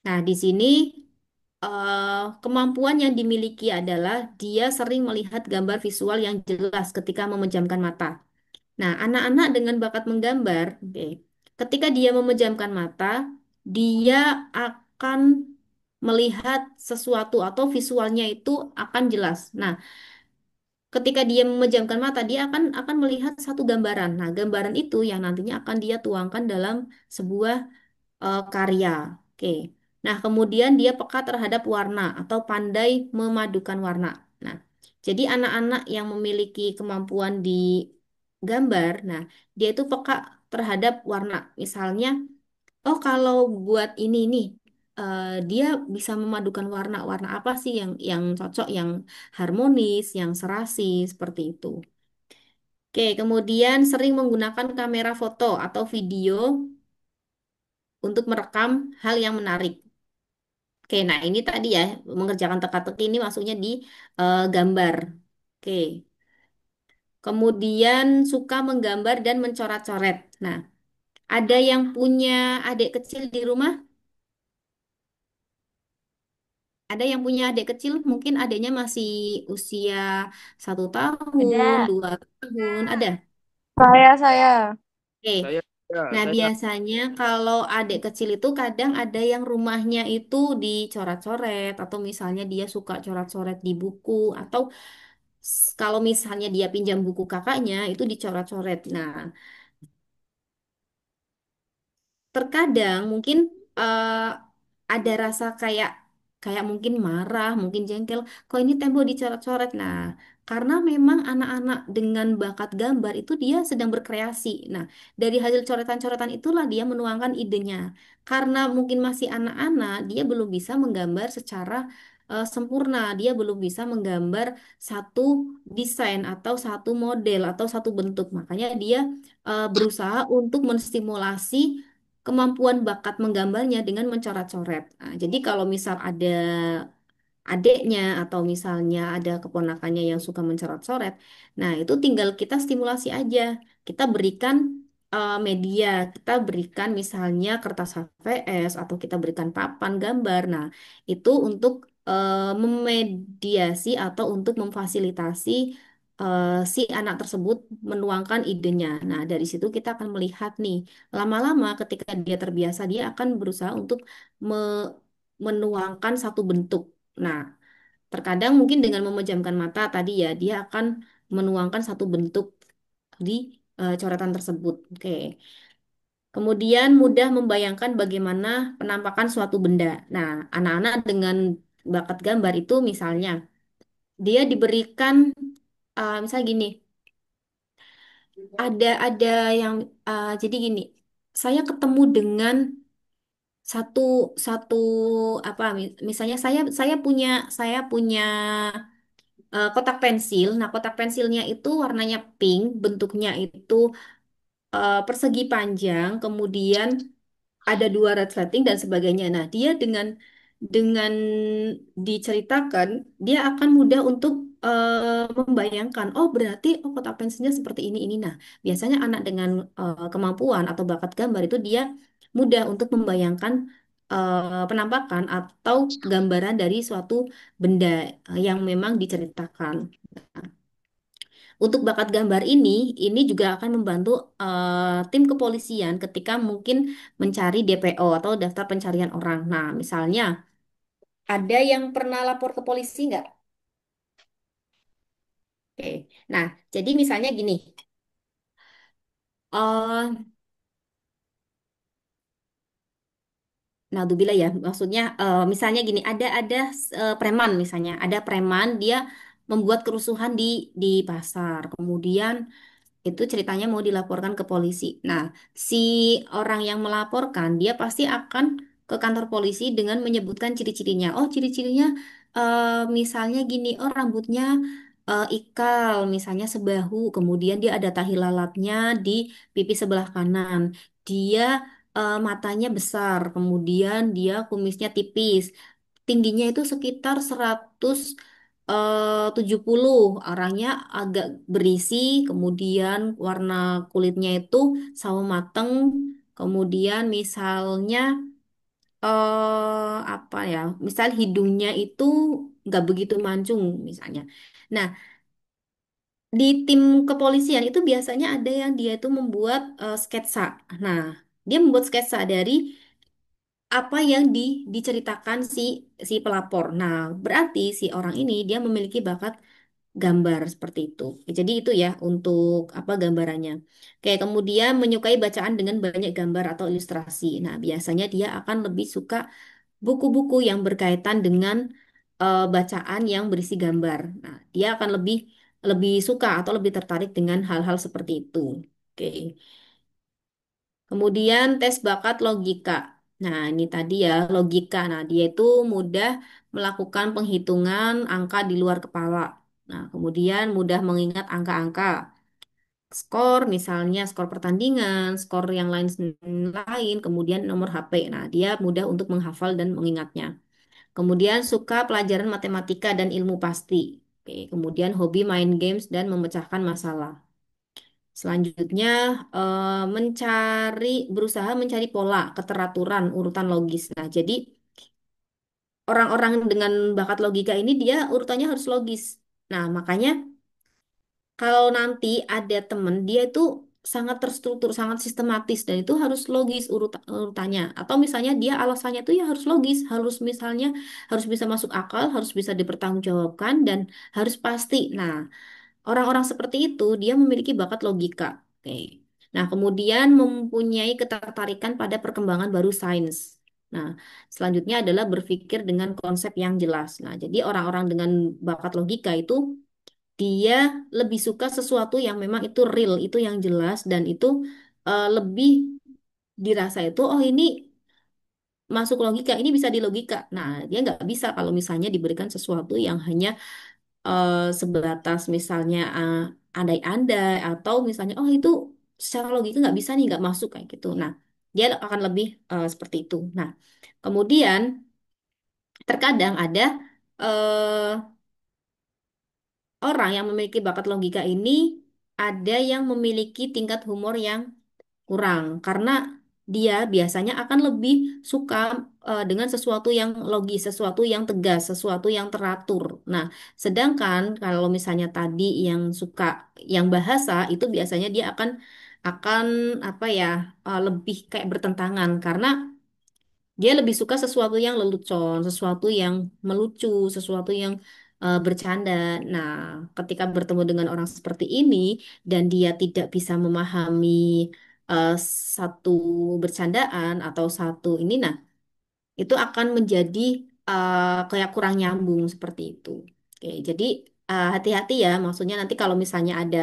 Nah, di sini kemampuan yang dimiliki adalah dia sering melihat gambar visual yang jelas ketika memejamkan mata. Nah, anak-anak dengan bakat menggambar, oke, ketika dia memejamkan mata, dia akan melihat sesuatu atau visualnya itu akan jelas. Nah, ketika dia memejamkan mata, dia akan melihat satu gambaran. Nah, gambaran itu yang nantinya akan dia tuangkan dalam sebuah karya. Oke. Nah, kemudian dia peka terhadap warna atau pandai memadukan warna. Nah, jadi anak-anak yang memiliki kemampuan di gambar, nah, dia itu peka terhadap warna. Misalnya, oh kalau buat ini nih, dia bisa memadukan warna-warna apa sih yang cocok, yang harmonis, yang serasi, seperti itu. Oke, kemudian sering menggunakan kamera foto atau video untuk merekam hal yang menarik. Oke, nah ini tadi ya, mengerjakan teka-teki ini maksudnya di gambar. Oke, kemudian suka menggambar dan mencoret-coret. Nah, ada yang punya adik kecil di rumah? Ada yang punya adik kecil? Mungkin adiknya masih usia 1 tahun, Ada. 2 tahun. Ada? Saya. Oke. Saya ya, Nah, saya biasanya kalau adik kecil itu kadang ada yang rumahnya itu dicoret-coret atau misalnya dia suka coret-coret di buku atau kalau misalnya dia pinjam buku kakaknya itu dicoret-coret. Nah, terkadang mungkin eh, ada rasa kayak kayak mungkin marah, mungkin jengkel, kok ini tembok dicoret-coret. Nah, karena memang anak-anak dengan bakat gambar itu dia sedang berkreasi. Nah, dari hasil coretan-coretan itulah dia menuangkan idenya. Karena mungkin masih anak-anak, dia belum bisa menggambar secara sempurna. Dia belum bisa menggambar satu desain atau satu model atau satu bentuk. Makanya dia berusaha untuk menstimulasi kemampuan bakat menggambarnya dengan mencoret-coret. Nah, jadi kalau misal ada adiknya atau misalnya ada keponakannya yang suka mencoret-coret, nah itu tinggal kita stimulasi aja. Kita berikan media, kita berikan misalnya kertas HVS atau kita berikan papan gambar. Nah, itu untuk memediasi atau untuk memfasilitasi si anak tersebut menuangkan idenya. Nah, dari situ kita akan melihat nih, lama-lama ketika dia terbiasa, dia akan berusaha untuk menuangkan satu bentuk. Nah, terkadang mungkin dengan memejamkan mata tadi ya, dia akan menuangkan satu bentuk di coretan tersebut. Oke. Kemudian mudah membayangkan bagaimana penampakan suatu benda. Nah, anak-anak dengan bakat gambar itu misalnya dia diberikan misalnya gini, ada yang jadi gini, saya ketemu dengan satu satu apa misalnya saya punya kotak pensil. Nah, kotak pensilnya itu warnanya pink, bentuknya itu persegi panjang, kemudian ada dua resleting dan sebagainya. Nah, dia dengan diceritakan, dia akan mudah untuk membayangkan, oh berarti oh kotak pensilnya seperti ini. Nah, biasanya anak dengan kemampuan atau bakat gambar itu dia mudah untuk membayangkan penampakan atau gambaran dari suatu benda yang memang diceritakan. Nah, untuk bakat gambar ini juga akan membantu tim kepolisian ketika mungkin mencari DPO atau daftar pencarian orang. Nah, misalnya ada yang pernah lapor ke polisi nggak? Oke. Nah, jadi misalnya gini. Naudzubillah ya, maksudnya misalnya gini, ada preman misalnya, ada preman dia membuat kerusuhan di pasar, kemudian itu ceritanya mau dilaporkan ke polisi. Nah, si orang yang melaporkan dia pasti akan ke kantor polisi dengan menyebutkan ciri-cirinya. Oh, ciri-cirinya misalnya gini, oh rambutnya ikal, misalnya sebahu, kemudian dia ada tahi lalatnya di pipi sebelah kanan. Dia matanya besar, kemudian dia kumisnya tipis. Tingginya itu sekitar 100 cm 70, orangnya agak berisi, kemudian warna kulitnya itu sawo mateng, kemudian misalnya apa ya, misal hidungnya itu nggak begitu mancung misalnya. Nah, di tim kepolisian itu biasanya ada yang dia itu membuat sketsa. Nah, dia membuat sketsa dari apa yang diceritakan si pelapor. Nah, berarti si orang ini dia memiliki bakat gambar seperti itu. Jadi itu ya untuk apa gambarannya. Kayak kemudian menyukai bacaan dengan banyak gambar atau ilustrasi. Nah, biasanya dia akan lebih suka buku-buku yang berkaitan dengan bacaan yang berisi gambar. Nah, dia akan lebih lebih suka atau lebih tertarik dengan hal-hal seperti itu. Oke. Kemudian tes bakat logika. Nah, ini tadi ya logika. Nah, dia itu mudah melakukan penghitungan angka di luar kepala. Nah, kemudian mudah mengingat angka-angka. Skor, misalnya skor pertandingan, skor yang lain, kemudian nomor HP. Nah, dia mudah untuk menghafal dan mengingatnya. Kemudian suka pelajaran matematika dan ilmu pasti. Oke, kemudian hobi main games dan memecahkan masalah. Selanjutnya, berusaha mencari pola, keteraturan, urutan logis. Nah, jadi orang-orang dengan bakat logika ini dia urutannya harus logis. Nah, makanya kalau nanti ada temen dia itu sangat terstruktur, sangat sistematis dan itu harus logis urutannya. Atau misalnya dia alasannya itu ya harus logis, harus misalnya harus bisa masuk akal, harus bisa dipertanggungjawabkan dan harus pasti. Nah, orang-orang seperti itu dia memiliki bakat logika. Oke. Nah, kemudian mempunyai ketertarikan pada perkembangan baru sains. Nah, selanjutnya adalah berpikir dengan konsep yang jelas. Nah, jadi orang-orang dengan bakat logika itu dia lebih suka sesuatu yang memang itu real, itu yang jelas dan itu lebih dirasa itu oh ini masuk logika, ini bisa di logika. Nah, dia nggak bisa kalau misalnya diberikan sesuatu yang hanya sebatas misalnya andai-andai atau misalnya oh itu secara logika nggak bisa nih nggak masuk kayak gitu. Nah, dia akan lebih seperti itu. Nah, kemudian terkadang ada eh, orang yang memiliki bakat logika ini ada yang memiliki tingkat humor yang kurang karena dia biasanya akan lebih suka dengan sesuatu yang logis, sesuatu yang tegas, sesuatu yang teratur. Nah, sedangkan kalau misalnya tadi yang suka yang bahasa itu biasanya dia akan apa ya lebih kayak bertentangan karena dia lebih suka sesuatu yang lelucon, sesuatu yang melucu, sesuatu yang bercanda. Nah, ketika bertemu dengan orang seperti ini dan dia tidak bisa memahami eh, satu bercandaan atau satu ini, nah itu akan menjadi kayak kurang nyambung seperti itu. Oke, jadi hati-hati ya, maksudnya nanti kalau misalnya ada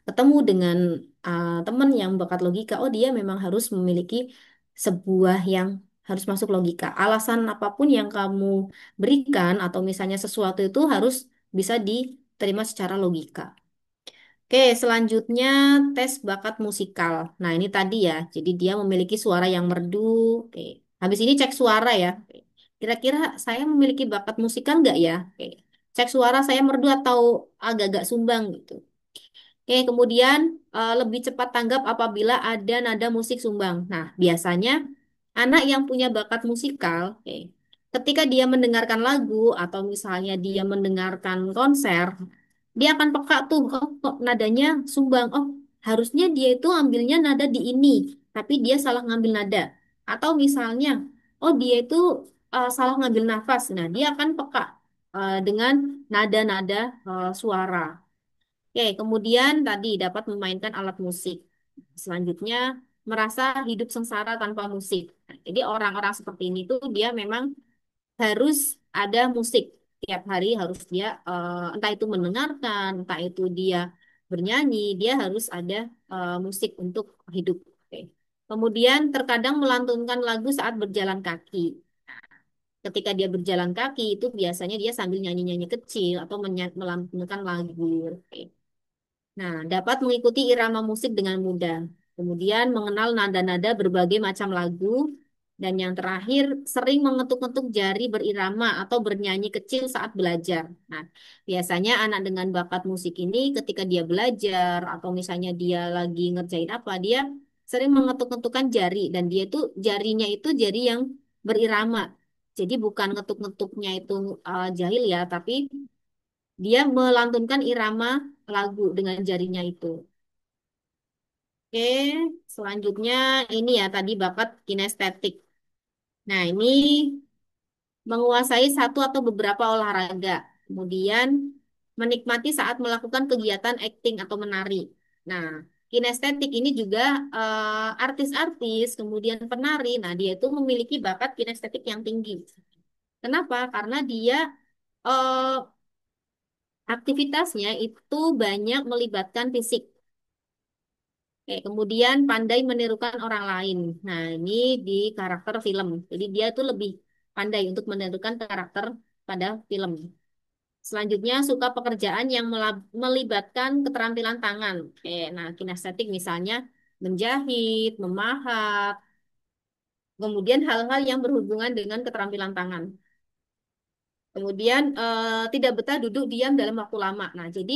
ketemu dengan teman yang bakat logika, oh dia memang harus memiliki sebuah yang harus masuk logika. Alasan apapun yang kamu berikan atau misalnya sesuatu itu harus bisa diterima secara logika. Oke, selanjutnya tes bakat musikal. Nah, ini tadi ya. Jadi dia memiliki suara yang merdu. Oke. Habis ini cek suara ya. Oke. Kira-kira saya memiliki bakat musikal nggak ya? Oke. Cek suara saya merdu atau agak-agak sumbang gitu. Oke, kemudian lebih cepat tanggap apabila ada nada musik sumbang. Nah, biasanya anak yang punya bakat musikal, oke, ketika dia mendengarkan lagu atau misalnya dia mendengarkan konser, dia akan peka tuh, oh kok nadanya sumbang. Oh, harusnya dia itu ambilnya nada di ini, tapi dia salah ngambil nada. Atau misalnya, oh dia itu salah ngambil nafas. Nah, dia akan peka dengan nada-nada suara. Oke, kemudian tadi dapat memainkan alat musik. Selanjutnya, merasa hidup sengsara tanpa musik. Nah, jadi orang-orang seperti ini tuh dia memang harus ada musik. Tiap hari harus dia, entah itu mendengarkan, entah itu dia bernyanyi, dia harus ada musik untuk hidup. Oke. Kemudian terkadang melantunkan lagu saat berjalan kaki. Ketika dia berjalan kaki itu biasanya dia sambil nyanyi-nyanyi kecil atau melantunkan lagu. Oke. Nah, dapat mengikuti irama musik dengan mudah. Kemudian mengenal nada-nada berbagai macam lagu. Dan yang terakhir, sering mengetuk-ketuk jari berirama atau bernyanyi kecil saat belajar. Nah, biasanya anak dengan bakat musik ini ketika dia belajar atau misalnya dia lagi ngerjain apa, dia sering mengetuk-ketukkan jari dan dia itu jarinya itu jari yang berirama. Jadi bukan ngetuk-ngetuknya itu jahil ya, tapi dia melantunkan irama lagu dengan jarinya itu. Oke, selanjutnya ini ya tadi bakat kinestetik. Nah, ini menguasai satu atau beberapa olahraga. Kemudian menikmati saat melakukan kegiatan acting atau menari. Nah, kinestetik ini juga artis-artis, kemudian penari. Nah, dia itu memiliki bakat kinestetik yang tinggi. Kenapa? Karena dia eh, aktivitasnya itu banyak melibatkan fisik. Oke, kemudian pandai menirukan orang lain. Nah, ini di karakter film. Jadi dia itu lebih pandai untuk menirukan karakter pada film. Selanjutnya suka pekerjaan yang melibatkan keterampilan tangan. Oke, nah kinestetik misalnya menjahit, memahat, kemudian hal-hal yang berhubungan dengan keterampilan tangan. Kemudian tidak betah duduk diam dalam waktu lama. Nah, jadi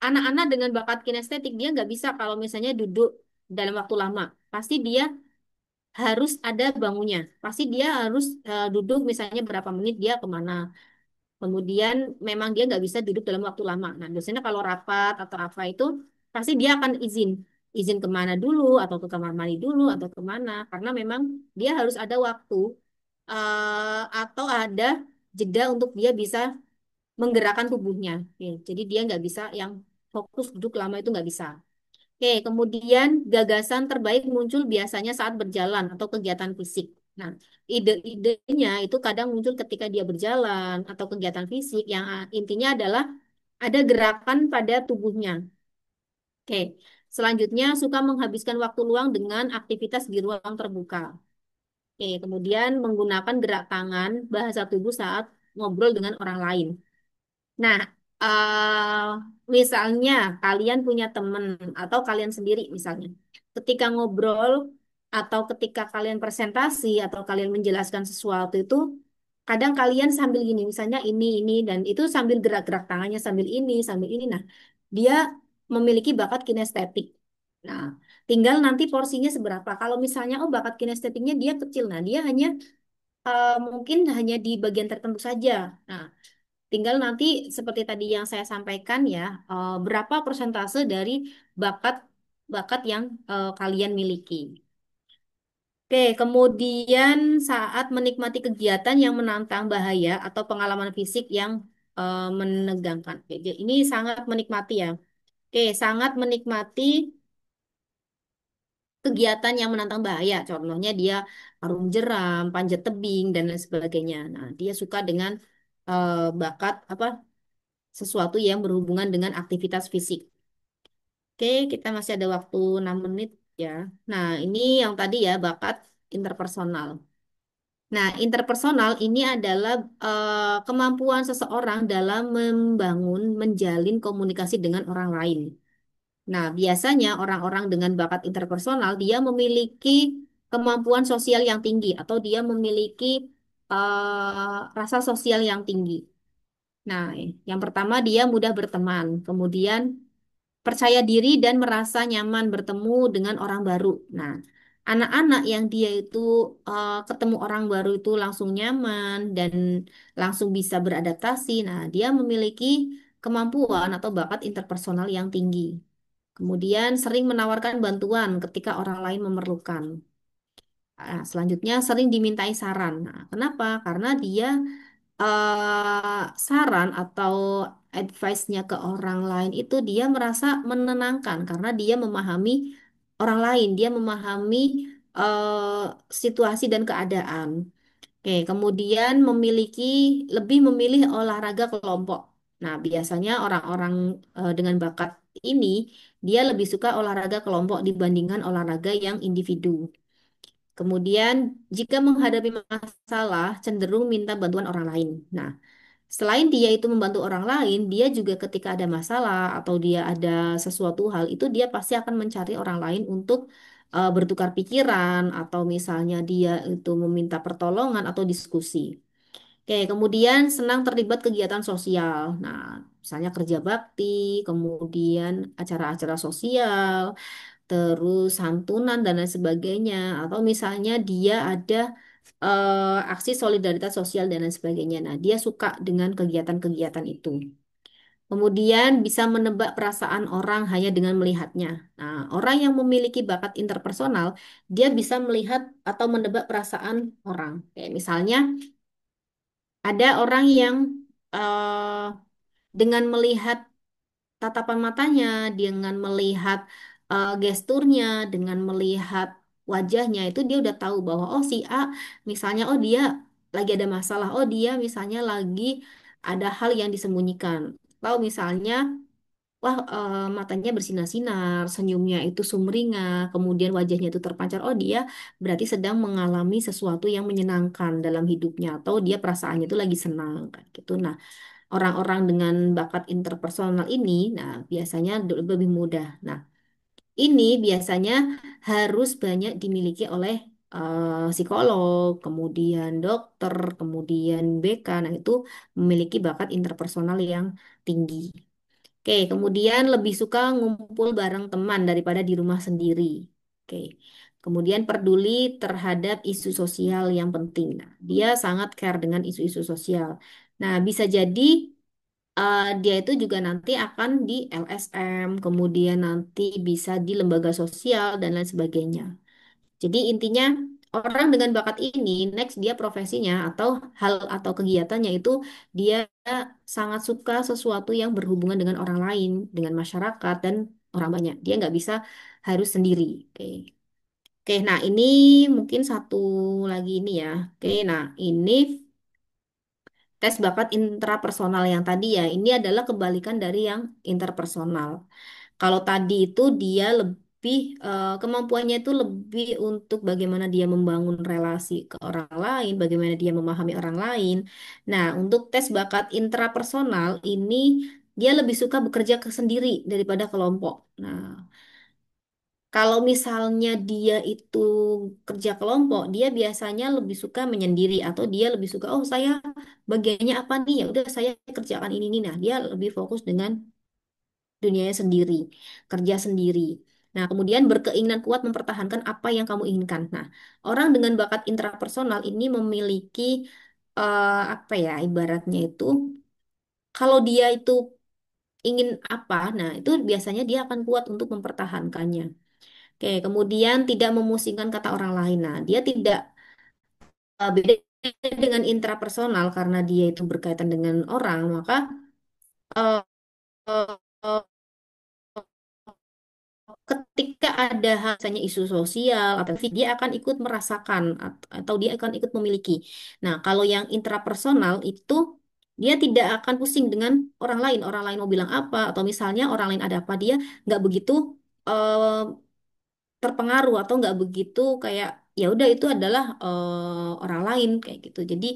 anak-anak dengan bakat kinestetik dia nggak bisa kalau misalnya duduk dalam waktu lama. Pasti dia harus ada bangunnya. Pasti dia harus duduk misalnya berapa menit dia kemana. Kemudian memang dia nggak bisa duduk dalam waktu lama. Nah, biasanya kalau rapat atau apa itu pasti dia akan izin. Izin kemana dulu, atau ke kamar mandi dulu, atau kemana. Karena memang dia harus ada waktu atau ada jeda untuk dia bisa menggerakkan tubuhnya. Oke, jadi dia nggak bisa yang fokus duduk lama itu nggak bisa. Oke, kemudian gagasan terbaik muncul biasanya saat berjalan atau kegiatan fisik. Nah, ide-idenya itu kadang muncul ketika dia berjalan atau kegiatan fisik yang intinya adalah ada gerakan pada tubuhnya. Oke, selanjutnya suka menghabiskan waktu luang dengan aktivitas di ruang terbuka. Oke, kemudian menggunakan gerak tangan, bahasa tubuh saat ngobrol dengan orang lain. Nah, misalnya kalian punya teman atau kalian sendiri misalnya, ketika ngobrol atau ketika kalian presentasi atau kalian menjelaskan sesuatu itu, kadang kalian sambil gini, misalnya ini dan itu sambil gerak-gerak tangannya sambil ini, sambil ini. Nah, dia memiliki bakat kinestetik. Nah, tinggal nanti porsinya seberapa. Kalau misalnya oh bakat kinestetiknya dia kecil, nah dia hanya mungkin hanya di bagian tertentu saja. Nah, tinggal nanti seperti tadi yang saya sampaikan ya, berapa persentase dari bakat bakat yang kalian miliki. Oke, kemudian saat menikmati kegiatan yang menantang bahaya atau pengalaman fisik yang menegangkan. Oke, jadi ini sangat menikmati ya. Oke, sangat menikmati kegiatan yang menantang bahaya. Contohnya dia arung jeram, panjat tebing dan lain sebagainya. Nah, dia suka dengan bakat apa sesuatu yang berhubungan dengan aktivitas fisik. Oke, kita masih ada waktu 6 menit ya. Nah, ini yang tadi ya, bakat interpersonal. Nah, interpersonal ini adalah kemampuan seseorang dalam membangun, menjalin komunikasi dengan orang lain. Nah, biasanya orang-orang dengan bakat interpersonal, dia memiliki kemampuan sosial yang tinggi atau dia memiliki rasa sosial yang tinggi. Nah, yang pertama dia mudah berteman, kemudian percaya diri dan merasa nyaman bertemu dengan orang baru. Nah, anak-anak yang dia itu ketemu orang baru itu langsung nyaman dan langsung bisa beradaptasi. Nah, dia memiliki kemampuan atau bakat interpersonal yang tinggi. Kemudian sering menawarkan bantuan ketika orang lain memerlukan. Nah, selanjutnya sering dimintai saran. Nah, kenapa? Karena dia saran atau advice-nya ke orang lain itu dia merasa menenangkan karena dia memahami orang lain, dia memahami situasi dan keadaan. Oke, kemudian lebih memilih olahraga kelompok. Nah, biasanya orang-orang dengan bakat ini dia lebih suka olahraga kelompok dibandingkan olahraga yang individu. Kemudian, jika menghadapi masalah, cenderung minta bantuan orang lain. Nah, selain dia itu membantu orang lain, dia juga ketika ada masalah atau dia ada sesuatu hal itu dia pasti akan mencari orang lain untuk bertukar pikiran atau misalnya dia itu meminta pertolongan atau diskusi. Oke, kemudian senang terlibat kegiatan sosial. Nah, misalnya kerja bakti, kemudian acara-acara sosial, terus santunan dan lain sebagainya. Atau misalnya dia ada aksi solidaritas sosial dan lain sebagainya. Nah, dia suka dengan kegiatan-kegiatan itu. Kemudian bisa menebak perasaan orang hanya dengan melihatnya. Nah, orang yang memiliki bakat interpersonal, dia bisa melihat atau menebak perasaan orang. Kayak misalnya ada orang yang eh, dengan melihat tatapan matanya, dengan melihat gesturnya, dengan melihat wajahnya itu dia udah tahu bahwa oh si A misalnya oh dia lagi ada masalah, oh dia misalnya lagi ada hal yang disembunyikan. Tahu misalnya wah matanya bersinar-sinar, senyumnya itu sumringah, kemudian wajahnya itu terpancar. Oh dia berarti sedang mengalami sesuatu yang menyenangkan dalam hidupnya atau dia perasaannya itu lagi senang kayak gitu. Nah, orang-orang dengan bakat interpersonal ini, nah biasanya lebih mudah. Nah, ini biasanya harus banyak dimiliki oleh psikolog, kemudian dokter, kemudian BK. Nah, itu memiliki bakat interpersonal yang tinggi. Oke, kemudian lebih suka ngumpul bareng teman daripada di rumah sendiri. Oke, kemudian peduli terhadap isu sosial yang penting. Nah, dia sangat care dengan isu-isu sosial. Nah, bisa jadi dia itu juga nanti akan di LSM, kemudian nanti bisa di lembaga sosial dan lain sebagainya. Jadi intinya orang dengan bakat ini, next dia profesinya atau hal atau kegiatannya itu dia sangat suka sesuatu yang berhubungan dengan orang lain, dengan masyarakat dan orang banyak. Dia nggak bisa harus sendiri. Oke. Oke, nah ini mungkin satu lagi ini ya. Oke, nah ini tes bakat intrapersonal yang tadi ya, ini adalah kebalikan dari yang interpersonal. Kalau tadi itu dia lebih kemampuannya itu lebih untuk bagaimana dia membangun relasi ke orang lain, bagaimana dia memahami orang lain. Nah, untuk tes bakat intrapersonal ini dia lebih suka bekerja ke sendiri daripada kelompok. Nah, kalau misalnya dia itu kerja kelompok, dia biasanya lebih suka menyendiri atau dia lebih suka, oh saya bagiannya apa nih? Ya udah saya kerjakan ini nih. Nah, dia lebih fokus dengan dunianya sendiri, kerja sendiri. Nah, kemudian berkeinginan kuat mempertahankan apa yang kamu inginkan. Nah, orang dengan bakat intrapersonal ini memiliki apa ya, ibaratnya itu kalau dia itu ingin apa, nah itu biasanya dia akan kuat untuk mempertahankannya. Oke, kemudian tidak memusingkan kata orang lain. Nah, dia tidak beda dengan intrapersonal karena dia itu berkaitan dengan orang, maka eh, eh, ketika ada misalnya isu sosial atau dia akan ikut merasakan atau dia akan ikut memiliki. Nah, kalau yang intrapersonal itu dia tidak akan pusing dengan orang lain mau bilang apa atau misalnya orang lain ada apa dia nggak begitu eh, terpengaruh atau nggak begitu kayak ya udah itu adalah orang lain kayak gitu. Jadi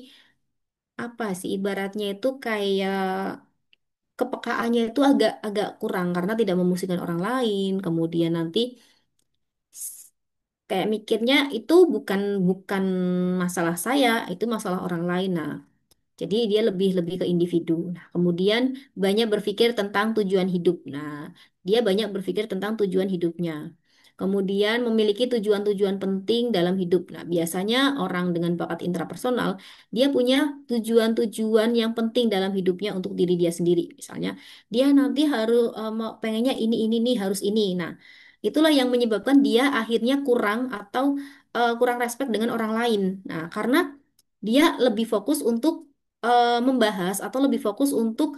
apa sih ibaratnya itu kayak kepekaannya itu agak agak kurang karena tidak memusingkan orang lain. Kemudian nanti kayak mikirnya itu bukan bukan masalah saya, itu masalah orang lain. Nah, jadi dia lebih lebih ke individu. Nah, kemudian banyak berpikir tentang tujuan hidup. Nah, dia banyak berpikir tentang tujuan hidupnya. Kemudian memiliki tujuan-tujuan penting dalam hidup. Nah, biasanya orang dengan bakat intrapersonal, dia punya tujuan-tujuan yang penting dalam hidupnya untuk diri dia sendiri. Misalnya, dia nanti harus pengennya ini nih harus ini. Nah, itulah yang menyebabkan dia akhirnya kurang atau kurang respect dengan orang lain. Nah, karena dia lebih fokus untuk membahas atau lebih fokus untuk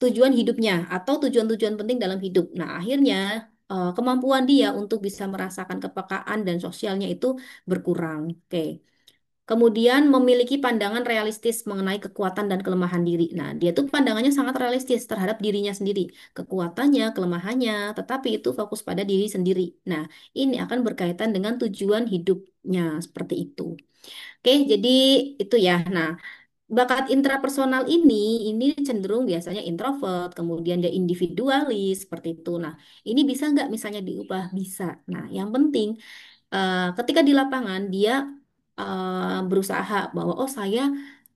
tujuan hidupnya atau tujuan-tujuan penting dalam hidup. Nah, akhirnya kemampuan dia untuk bisa merasakan kepekaan dan sosialnya itu berkurang. Oke. Kemudian memiliki pandangan realistis mengenai kekuatan dan kelemahan diri. Nah, dia tuh pandangannya sangat realistis terhadap dirinya sendiri, kekuatannya, kelemahannya, tetapi itu fokus pada diri sendiri. Nah, ini akan berkaitan dengan tujuan hidupnya seperti itu. Oke, jadi itu ya. Nah, bakat intrapersonal ini cenderung biasanya introvert, kemudian dia individualis seperti itu. Nah, ini bisa nggak misalnya diubah? Bisa. Nah, yang penting ketika di lapangan dia berusaha bahwa oh saya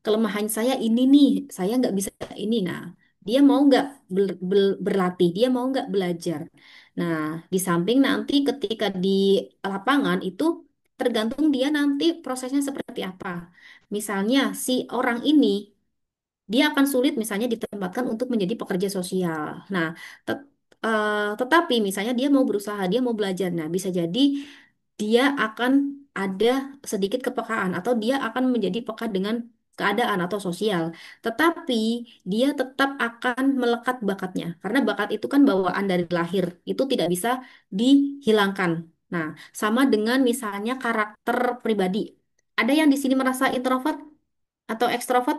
kelemahan saya ini nih, saya nggak bisa ini. Nah, dia mau nggak berlatih, dia mau nggak belajar. Nah, di samping nanti ketika di lapangan itu tergantung dia nanti prosesnya seperti apa. Misalnya si orang ini dia akan sulit misalnya ditempatkan untuk menjadi pekerja sosial. Nah, tetapi misalnya dia mau berusaha, dia mau belajar. Nah, bisa jadi dia akan ada sedikit kepekaan atau dia akan menjadi peka dengan keadaan atau sosial. Tetapi dia tetap akan melekat bakatnya karena bakat itu kan bawaan dari lahir, itu tidak bisa dihilangkan. Nah, sama dengan misalnya karakter pribadi. Ada yang di sini merasa introvert atau ekstrovert?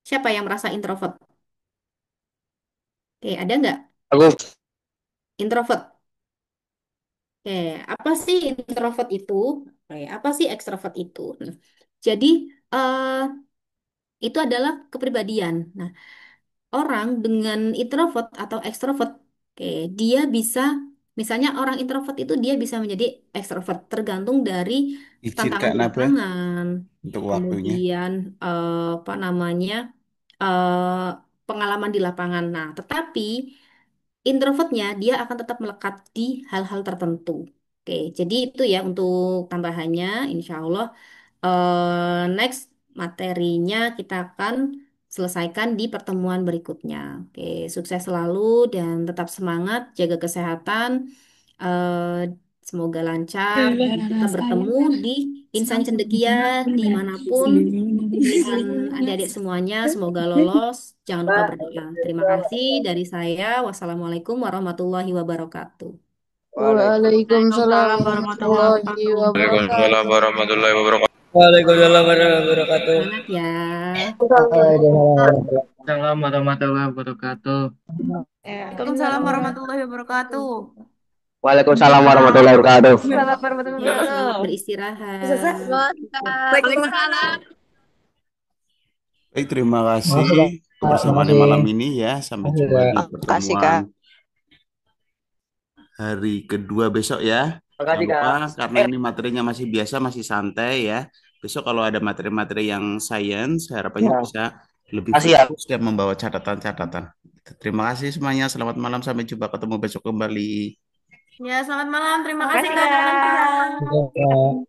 Siapa yang merasa introvert? Oke, ada nggak Aku introvert? Oke, apa sih introvert itu? Oke, apa sih ekstrovert itu? Nah, jadi eh, itu adalah kepribadian. Nah, orang dengan introvert atau ekstrovert, oke, dia bisa, misalnya orang introvert itu dia bisa menjadi ekstrovert, tergantung dari Izin tantangan Kak di Nabla lapangan, untuk waktunya. kemudian apa namanya eh, pengalaman di lapangan. Nah, tetapi introvertnya dia akan tetap melekat di hal-hal tertentu. Oke, jadi itu ya untuk tambahannya, insya Allah next materinya kita akan selesaikan di pertemuan berikutnya. Oke, sukses selalu dan tetap semangat, jaga kesehatan. Eh, Semoga lancar dan kita bertemu di Insan Cendekia dimanapun pilihan adik-adik semuanya. Semoga lolos. Jangan lupa berdoa. Terima kasih dari saya. Wassalamualaikum warahmatullahi wabarakatuh. Waalaikumsalam Waalaikumsalam warahmatullahi warahmatullahi wabarakatuh. Waalaikumsalam wabarakatuh. warahmatullahi wabarakatuh. Waalaikumsalam warahmatullahi wabarakatuh. Semangat ya. Assalamualaikum warahmatullahi wabarakatuh. Waalaikumsalam warahmatullahi wabarakatuh. Waalaikumsalam warahmatullahi wabarakatuh. Waalaikumsalam warahmatullahi Ya, selamat wabarakatuh. beristirahat. Waalaikumsalam. Baik, terima kasih kebersamaannya malam ini ya. Sampai jumpa di Makasih, Kak. pertemuan hari kedua besok ya. Jangan Makasih, Kak. lupa karena ini materinya masih biasa, masih santai ya. Besok kalau ada materi-materi yang sains, harapannya Ya. bisa lebih Makasih ya. fokus dan membawa catatan-catatan. Terima kasih semuanya. Selamat malam. Sampai jumpa ketemu besok kembali. Ya, selamat malam. Terima kasih Kak.